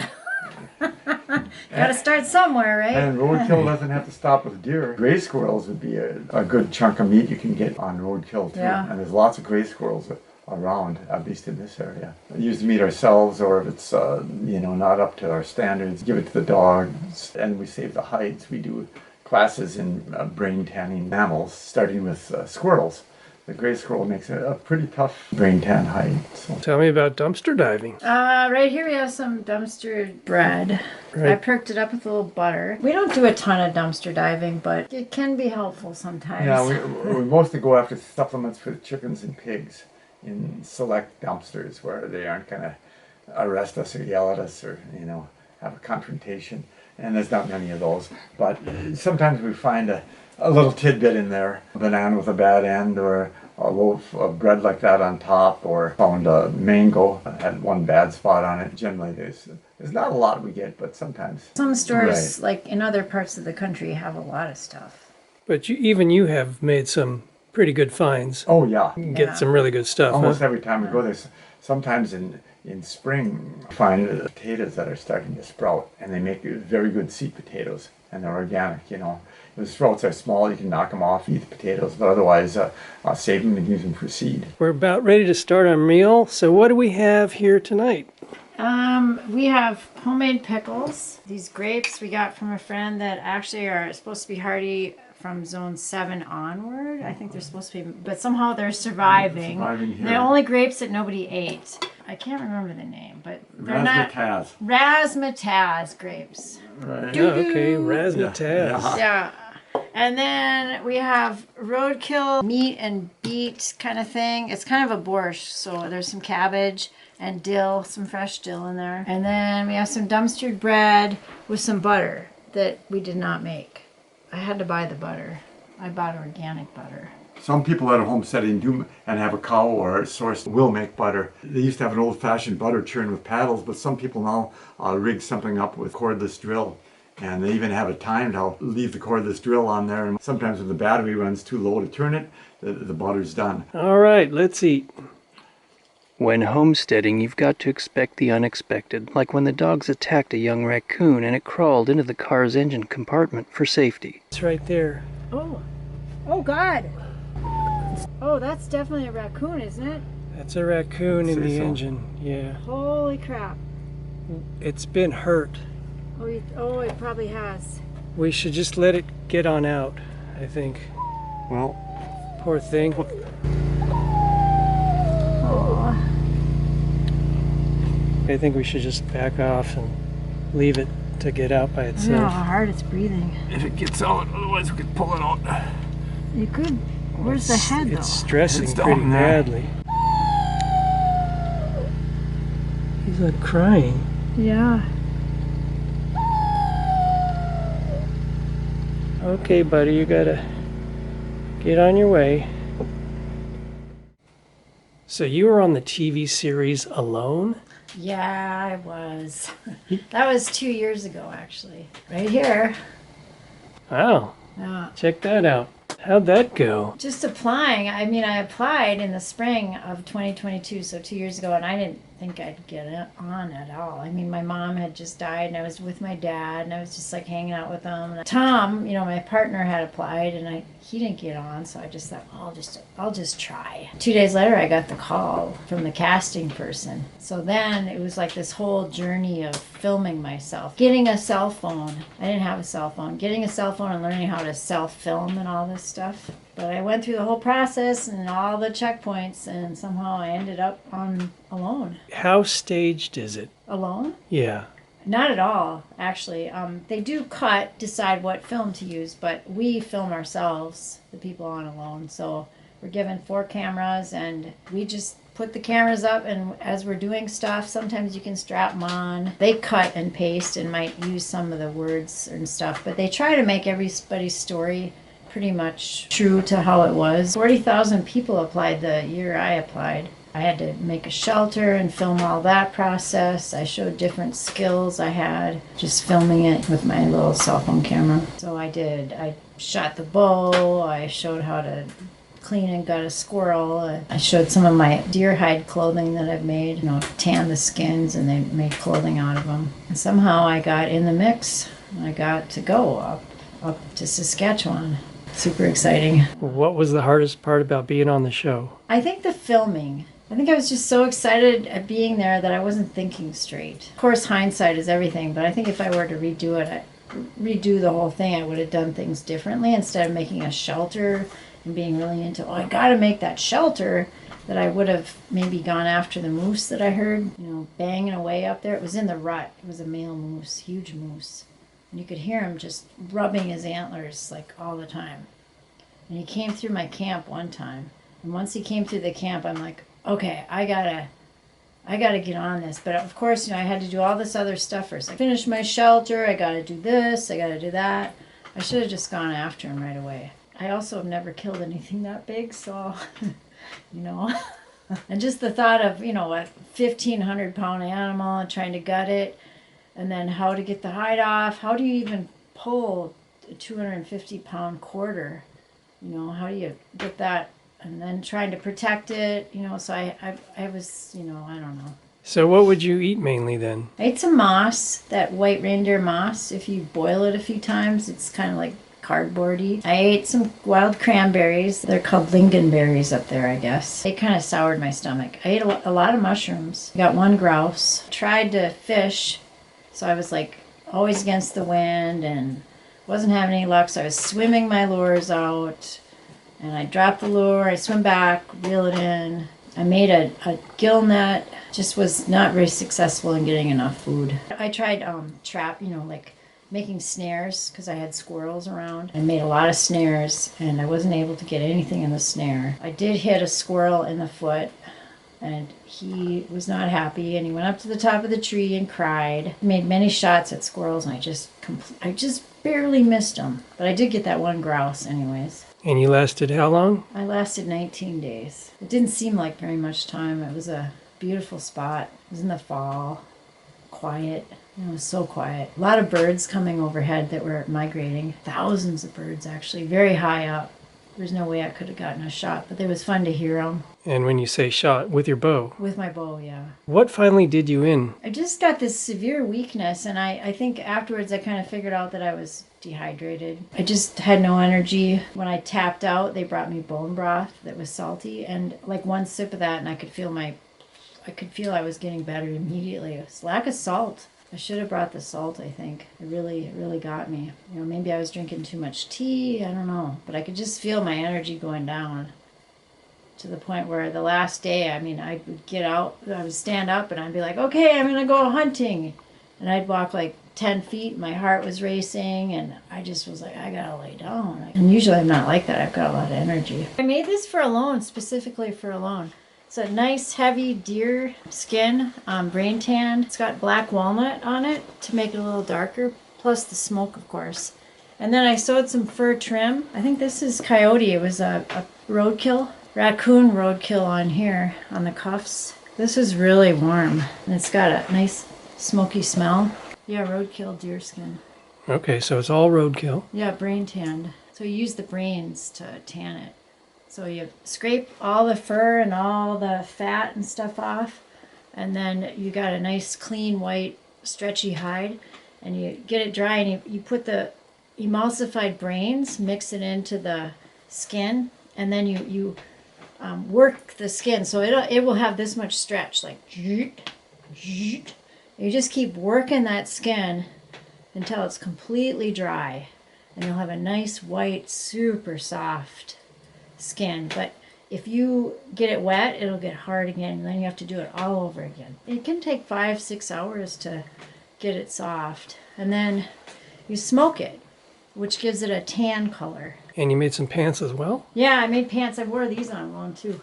Gotta start somewhere, right? And roadkill doesn't have to stop with deer. Gray squirrels would be a good chunk of meat you can get on roadkill too. Yeah. And there's lots of gray squirrels around, at least in this area. We use the meat ourselves, or if it's not up to our standards, give it to the dogs, and we save the hides. We do classes in brain tanning mammals, starting with squirrels. The gray squirrel makes a pretty tough brain tan hide. So. Tell me about dumpster diving. Right here we have some dumpster bread. Right. I perked it up with a little butter. We don't do a ton of dumpster diving, but it can be helpful sometimes. Yeah, we mostly go after supplements for the chickens and pigs in select dumpsters where they aren't going to arrest us or yell at us or, have a confrontation. And there's not many of those. But sometimes we find a little tidbit in there, a banana with a bad end, or a loaf of bread like that on top, or found a mango that had one bad spot on it. Generally, there's not a lot we get, but sometimes. Some stores, Right. like in other parts of the country, have a lot of stuff. But even you have made some pretty good finds. Oh yeah. You can get some really good stuff, Almost huh? every time we go there, sometimes in spring, I find potatoes that are starting to sprout, and they make very good seed potatoes, and they're organic, you know. If the sprouts are small, you can knock them off, eat the potatoes, but otherwise, save them and use them for seed. We're about ready to start our meal. So what do we have here tonight? We have homemade pickles. These grapes we got from a friend that actually are supposed to be hardy from zone 7 onward. I think they're supposed to be, but somehow they're surviving. Surviving here. They're only grapes that nobody ate. I can't remember the name, but they're not Razzmatazz. razzmatazz grapes. Right. Oh, okay, razzmatazz. Yeah. And then we have roadkill meat and beet kind of thing. It's kind of a borscht, so there's some cabbage and dill, some fresh dill in there. And then we have some dumpstered bread with some butter that we did not make. I had to buy the butter. I bought organic butter. Some people at a homesteading do and have a cow or a source will make butter. They used to have an old-fashioned butter churn with paddles, but some people now rig something up with cordless drill. And they even have it timed. I'll leave the cordless drill on there, and sometimes when the battery runs too low to turn it, the butter's done. All right, let's eat. When homesteading, you've got to expect the unexpected, like when the dogs attacked a young raccoon and it crawled into the car's engine compartment for safety. It's right there. Oh. Oh, God. Oh, that's definitely a raccoon, isn't it? That's a raccoon in Say the so. engine, yeah. Holy crap. It's been hurt. Oh, it probably has. We should just let it get on out, I think. Well, Poor thing. I think we should just back off and leave it to get out by I know itself. how hard it's breathing. if it gets out, otherwise we could pull it out. You could. Where's the head, though? It's stressing It's pretty down there. badly. He's like crying. Yeah. Okay, buddy, you gotta get on your way. So you were on the TV series Alone? Yeah, I was. That was 2 years ago, actually. Right here. Wow, Yeah. check that out. How'd that go? Just applying. I mean, I applied in the spring of 2022, so 2 years ago, and I didn't think I'd get it on at all. I mean, my mom had just died, and I was with my dad, and I was just like hanging out with him. And Tom, my partner had applied, and he didn't get on, so I just thought, I'll just try. 2 days later, I got the call from the casting person. So then it was like this whole journey of filming myself, getting a cell phone. I didn't have a cell phone. Getting a cell phone and learning how to self-film and all this stuff. But I went through the whole process and all the checkpoints, and somehow I ended up on Alone. How staged is it? Alone? Yeah. Not at all, actually. They do decide what film to use, but we film ourselves, the people on Alone. So we're given 4 cameras, and we just put the cameras up, and as we're doing stuff, sometimes you can strap them on. They cut and paste and might use some of the words and stuff, but they try to make everybody's story pretty much true to how it was. 40,000 people applied the year I applied. I had to make a shelter and film all that process. I showed different skills I had just filming it with my little cell phone camera. So I did. I shot the bow. I showed how to clean and gut a squirrel. I showed some of my deer hide clothing that I've made. Tan the skins, and they made clothing out of them. And somehow I got in the mix. I got to go up to Saskatchewan. Super exciting. What was the hardest part about being on the show? I think the filming. I think I was just so excited at being there that I wasn't thinking straight. Of course, hindsight is everything, but I think if I were to redo the whole thing, I would have done things differently instead of making a shelter and being really into, I got to make that shelter, that I would have maybe gone after the moose that I heard, banging away up there. It was in the rut. It was a male moose, huge moose. And you could hear him just rubbing his antlers like all the time. And he came through my camp one time. And once he came through the camp, I'm like, okay, I gotta get on this. But of course, I had to do all this other stuff first. I finished my shelter, I gotta do this, I gotta do that. I should have just gone after him right away. I also have never killed anything that big, so, you know. And just the thought of, you know, a 1,500-pound animal and trying to gut it, and then how to get the hide off. How do you even pull a 250-pound quarter? You know, how do you get that? And then trying to protect it, you know, so I was, you know, I don't know. So what would you eat mainly then? I ate some moss, that white reindeer moss. If you boil it a few times, it's kind of like cardboardy. I ate some wild cranberries. They're called lingonberries up there, I guess. They kind of soured my stomach. I ate a lot of mushrooms. Got one grouse. Tried to fish, so I was like always against the wind and wasn't having any luck. So I was swimming my lures out, and I dropped the lure. I swim back, reel it in. I made a gill net. Just was not very successful in getting enough food. I tried like making snares because I had squirrels around. I made a lot of snares and I wasn't able to get anything in the snare. I did hit a squirrel in the foot and he was not happy and he went up to the top of the tree and cried. I made many shots at squirrels and I just barely missed them. But I did get that one grouse anyways. And you lasted how long? I lasted 19 days. It didn't seem like very much time. It was a beautiful spot. It was in the fall. Quiet. It was so quiet. A lot of birds coming overhead that were migrating. Thousands of birds, actually. Very high up. There's no way I could have gotten a shot, but it was fun to hear them. And when you say shot, with your bow? With my bow, yeah. What finally did you in? I just got this severe weakness, and I think afterwards I kind of figured out that I was dehydrated. I just had no energy. When I tapped out, they brought me bone broth that was salty, and like one sip of that, and I could feel I was getting better immediately. It was lack of salt. I should have brought the salt, I think. It really got me. You know, maybe I was drinking too much tea, I don't know. But I could just feel my energy going down to the point where the last day, I mean, I would get out, I would stand up and I'd be like, okay, I'm going to go hunting. And I'd walk like 10 feet, my heart was racing, and I just was like, I gotta lay down. And usually I'm not like that, I've got a lot of energy. I made this for Alone, specifically for Alone. It's a nice heavy deer skin, brain tan. It's got black walnut on it to make it a little darker, plus the smoke, of course. And then I sewed some fur trim. I think this is coyote. It was a raccoon roadkill on here, on the cuffs. This is really warm, and it's got a nice smoky smell. Yeah, roadkill deer skin. Okay, so it's all roadkill. Yeah, brain tanned. So you use the brains to tan it. So you scrape all the fur and all the fat and stuff off, and then you got a nice clean white stretchy hide, and you get it dry, and you put the emulsified brains, mix it into the skin, and then you work the skin so it will have this much stretch, like you just keep working that skin until it's completely dry, and you'll have a nice white, super soft skin. But if you get it wet, it'll get hard again, and then you have to do it all over again. It can take 5-6 hours to get it soft, and then you smoke it, which gives it a tan color. And you made some pants as well? Yeah, I made pants. I wore these on one too.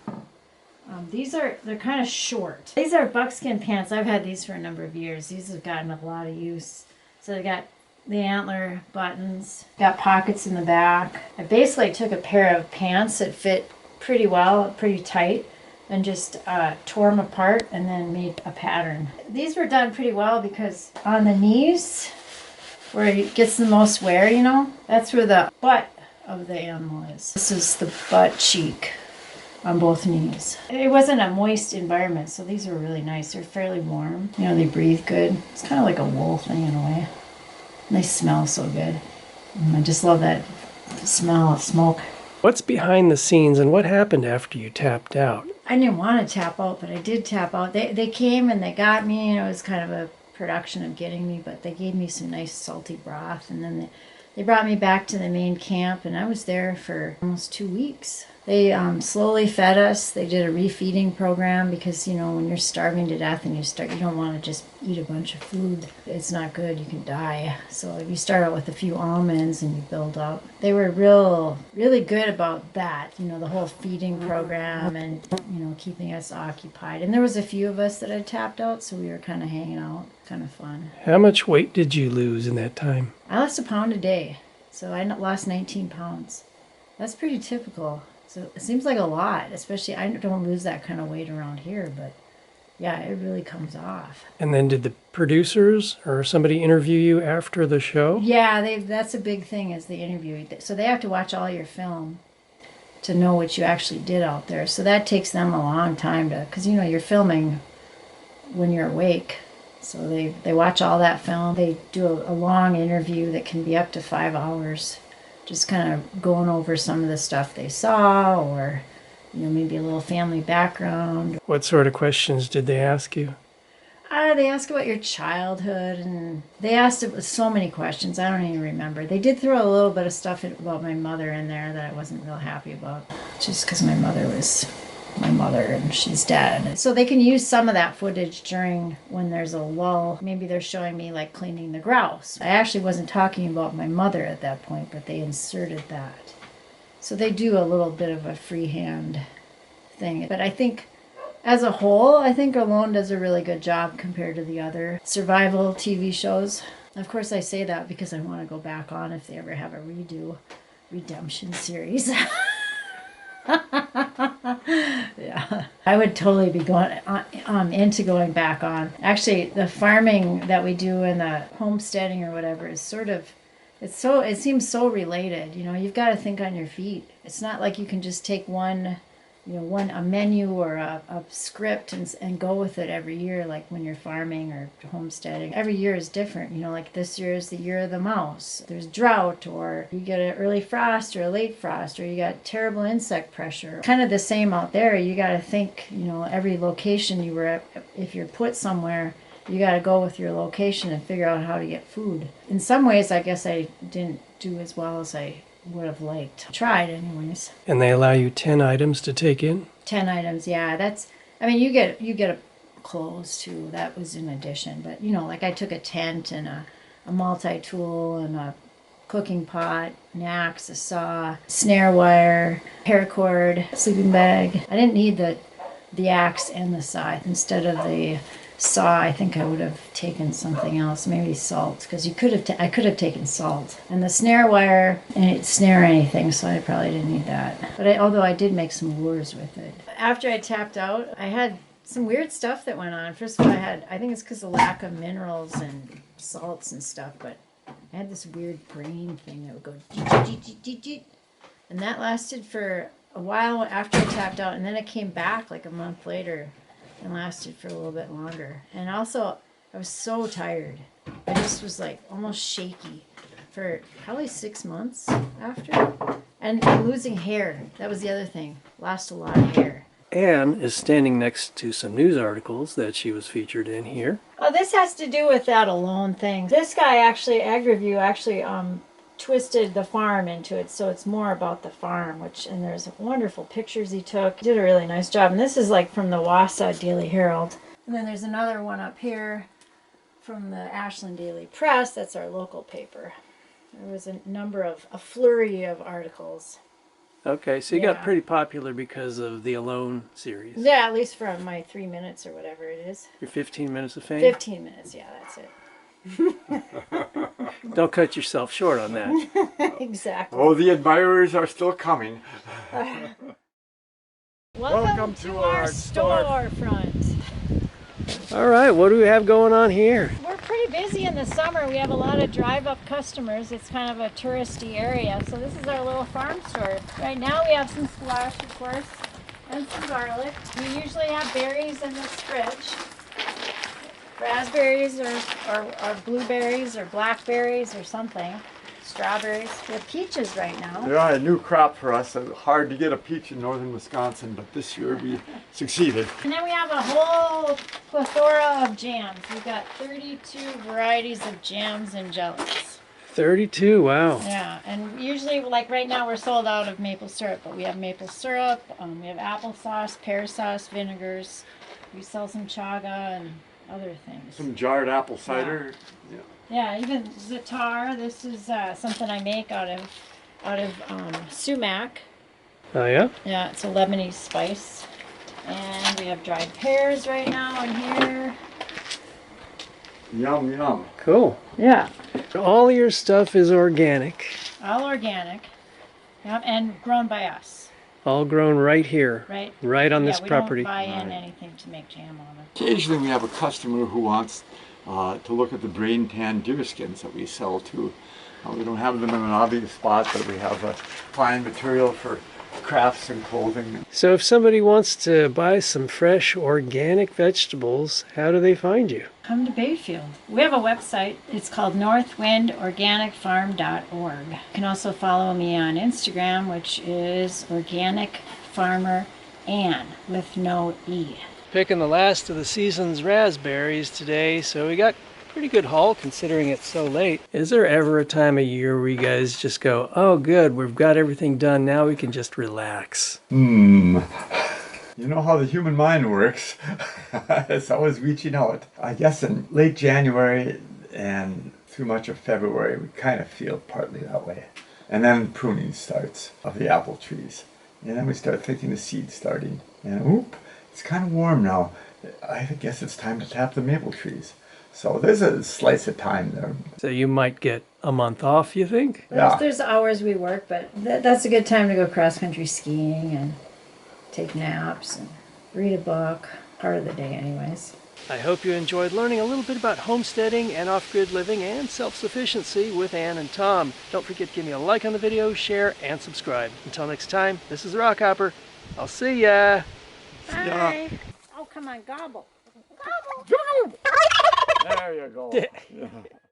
They're kind of short. These are buckskin pants. I've had these for a number of years. These have gotten a lot of use. So they got the antler buttons, got pockets in the back. I basically took a pair of pants that fit pretty well, pretty tight, and just tore them apart and then made a pattern. These were done pretty well because on the knees, where it gets the most wear, you know, that's where the butt of the animal is. This is the butt cheek on both knees. It wasn't a moist environment, so these are really nice. They're fairly warm. You know, they breathe good. It's kind of like a wool thing in a way. And they smell so good. I just love that smell of smoke. What's behind the scenes and what happened after you tapped out? I didn't want to tap out, but I did tap out. They came and they got me, and it was kind of a production of getting me, but they gave me some nice salty broth, and then they brought me back to the main camp, and I was there for almost 2 weeks. They slowly fed us. They did a refeeding program because, you know, when you're starving to death and you don't want to just eat a bunch of food. It's not good. You can die. So if you start out with a few almonds and you build up. They were really good about that, you know, the whole feeding program and, you know, keeping us occupied. And there was a few of us that had tapped out, so we were kind of hanging out. Kind of fun. How much weight did you lose in that time? I lost 1 pound a day. So I lost 19 pounds. That's pretty typical. So it seems like a lot, especially I don't lose that kind of weight around here, but yeah, it really comes off. And then did the producers or somebody interview you after the show? Yeah, that's a big thing is the interview. So they have to watch all your film to know what you actually did out there. So that takes them a long time to, because you know you're filming when you're awake. So they watch all that film. They do a long interview that can be up to 5 hours, just kind of going over some of the stuff they saw, or you know, maybe a little family background. What sort of questions did they ask you? They asked about your childhood, and they asked so many questions. I don't even remember. They did throw a little bit of stuff about my mother in there that I wasn't real happy about, just because my mother was my mother and she's dead. So they can use some of that footage during when there's a lull. Maybe they're showing me like cleaning the grouse. I actually wasn't talking about my mother at that point, but they inserted that. So they do a little bit of a freehand thing. But I think as a whole, I think Alone does a really good job compared to the other survival TV shows. Of course, I say that because I want to go back on if they ever have a redemption series. Yeah, I would totally be going into going back on. Actually, the farming that we do and the homesteading or whatever is sort of, it seems so related. You know, you've got to think on your feet. It's not like you can just take a menu or a script and go with it every year, like when you're farming or homesteading. Every year is different. You know, like this year is the year of the mouse. There's drought, or you get an early frost or a late frost, or you got terrible insect pressure. Kind of the same out there. You got to think, you know, every location you were at, if you're put somewhere, you got to go with your location and figure out how to get food. In some ways, I guess I didn't do as well as I would have liked. Tried anyways. And they allow you 10 items to take in? 10 items, yeah. You get a clothes too. That was in addition. But you know, like I took a tent and a multi-tool and a cooking pot, an axe, a saw, snare wire, paracord, sleeping bag. I didn't need the axe and the saw. Instead of the saw, I think I would have taken something else, maybe salt, because I could have taken salt. And the snare wire, and it snare anything, so I probably didn't need that. But although I did make some lures with it. After I tapped out, I had some weird stuff that went on. First of all, I think it's because of lack of minerals and salts and stuff, but I had this weird brain thing that would go jeet, and that lasted for a while after I tapped out, and then it came back like a month later and lasted for a little bit longer. And also, I was so tired. I just was like almost shaky for probably 6 months after. And losing hair. That was the other thing. Lost a lot of hair. Anne is standing next to some news articles that she was featured in here. Oh, this has to do with that Alone thing. This guy actually, AgriView, actually twisted the farm into it, so it's more about the farm, and there's wonderful pictures he took. He did a really nice job. And this is like from the Wausau Daily Herald. And then there's another one up here from the Ashland Daily Press. That's our local paper. There was a flurry of articles. Okay, so you got pretty popular because of the Alone series. Yeah, at least for my 3 minutes or whatever it is. Your 15 minutes of fame? 15 minutes, yeah, that's it. Don't cut yourself short on that. Exactly. Oh, the admirers are still coming. Welcome to our storefront. All right, what do we have going on here? We're pretty busy in the summer. We have a lot of drive-up customers. It's kind of a touristy area. So this is our little farm store. Right now we have some squash, of course, and some garlic. We usually have berries in this fridge. Raspberries or blueberries or blackberries or something. Strawberries. We have peaches right now. Yeah, a new crop for us. Hard to get a peach in northern Wisconsin, but this year we succeeded. And then we have a whole plethora of jams. We've got 32 varieties of jams and jellies. 32, wow. Yeah, and usually, like right now, we're sold out of maple syrup, but we have maple syrup, we have applesauce, pear sauce, vinegars. We sell some chaga and other things. Some jarred apple cider. Yeah. Yeah, even za'atar. This is something I make out of sumac. Oh, yeah? Yeah, it's a Lebanese spice. And we have dried pears right now in here. Yum, yum. Cool. Yeah. All your stuff is organic. All organic. Yep, and grown by us, All grown right here, right? right on this we property. don't buy in anything to make jam on it. Occasionally we have a customer who wants to look at the brain tan deer skins that we sell too. We don't have them in an obvious spot, but we have a fine material for crafts and clothing. So if somebody wants to buy some fresh organic vegetables, how do they find you? Come to Bayfield. We have a website. It's called northwindorganicfarm.org. You can also follow me on Instagram, which is Organic Farmer Ann with no E. Picking the last of the season's raspberries today, so we got a pretty good haul considering it's so late. Is there ever a time of year where you guys just go, oh good, we've got everything done, now we can just relax? You know how the human mind works. It's always reaching out. I guess in late January and through much of February, we kind of feel partly that way. And then pruning starts of the apple trees. And then we start thinking the seeds starting. And oop, it's kind of warm now. I guess it's time to tap the maple trees. So there's a slice of time there. So you might get a month off, you think? Yeah. There's hours we work, but that's a good time to go cross-country skiing and take naps and read a book, part of the day anyways. I hope you enjoyed learning a little bit about homesteading and off-grid living and self-sufficiency with Ann and Tom. Don't forget to give me a like on the video, share, and subscribe. Until next time, this is the Rockhopper. I'll see ya! Bye! Oh, come on, gobble. Gobble! There you go.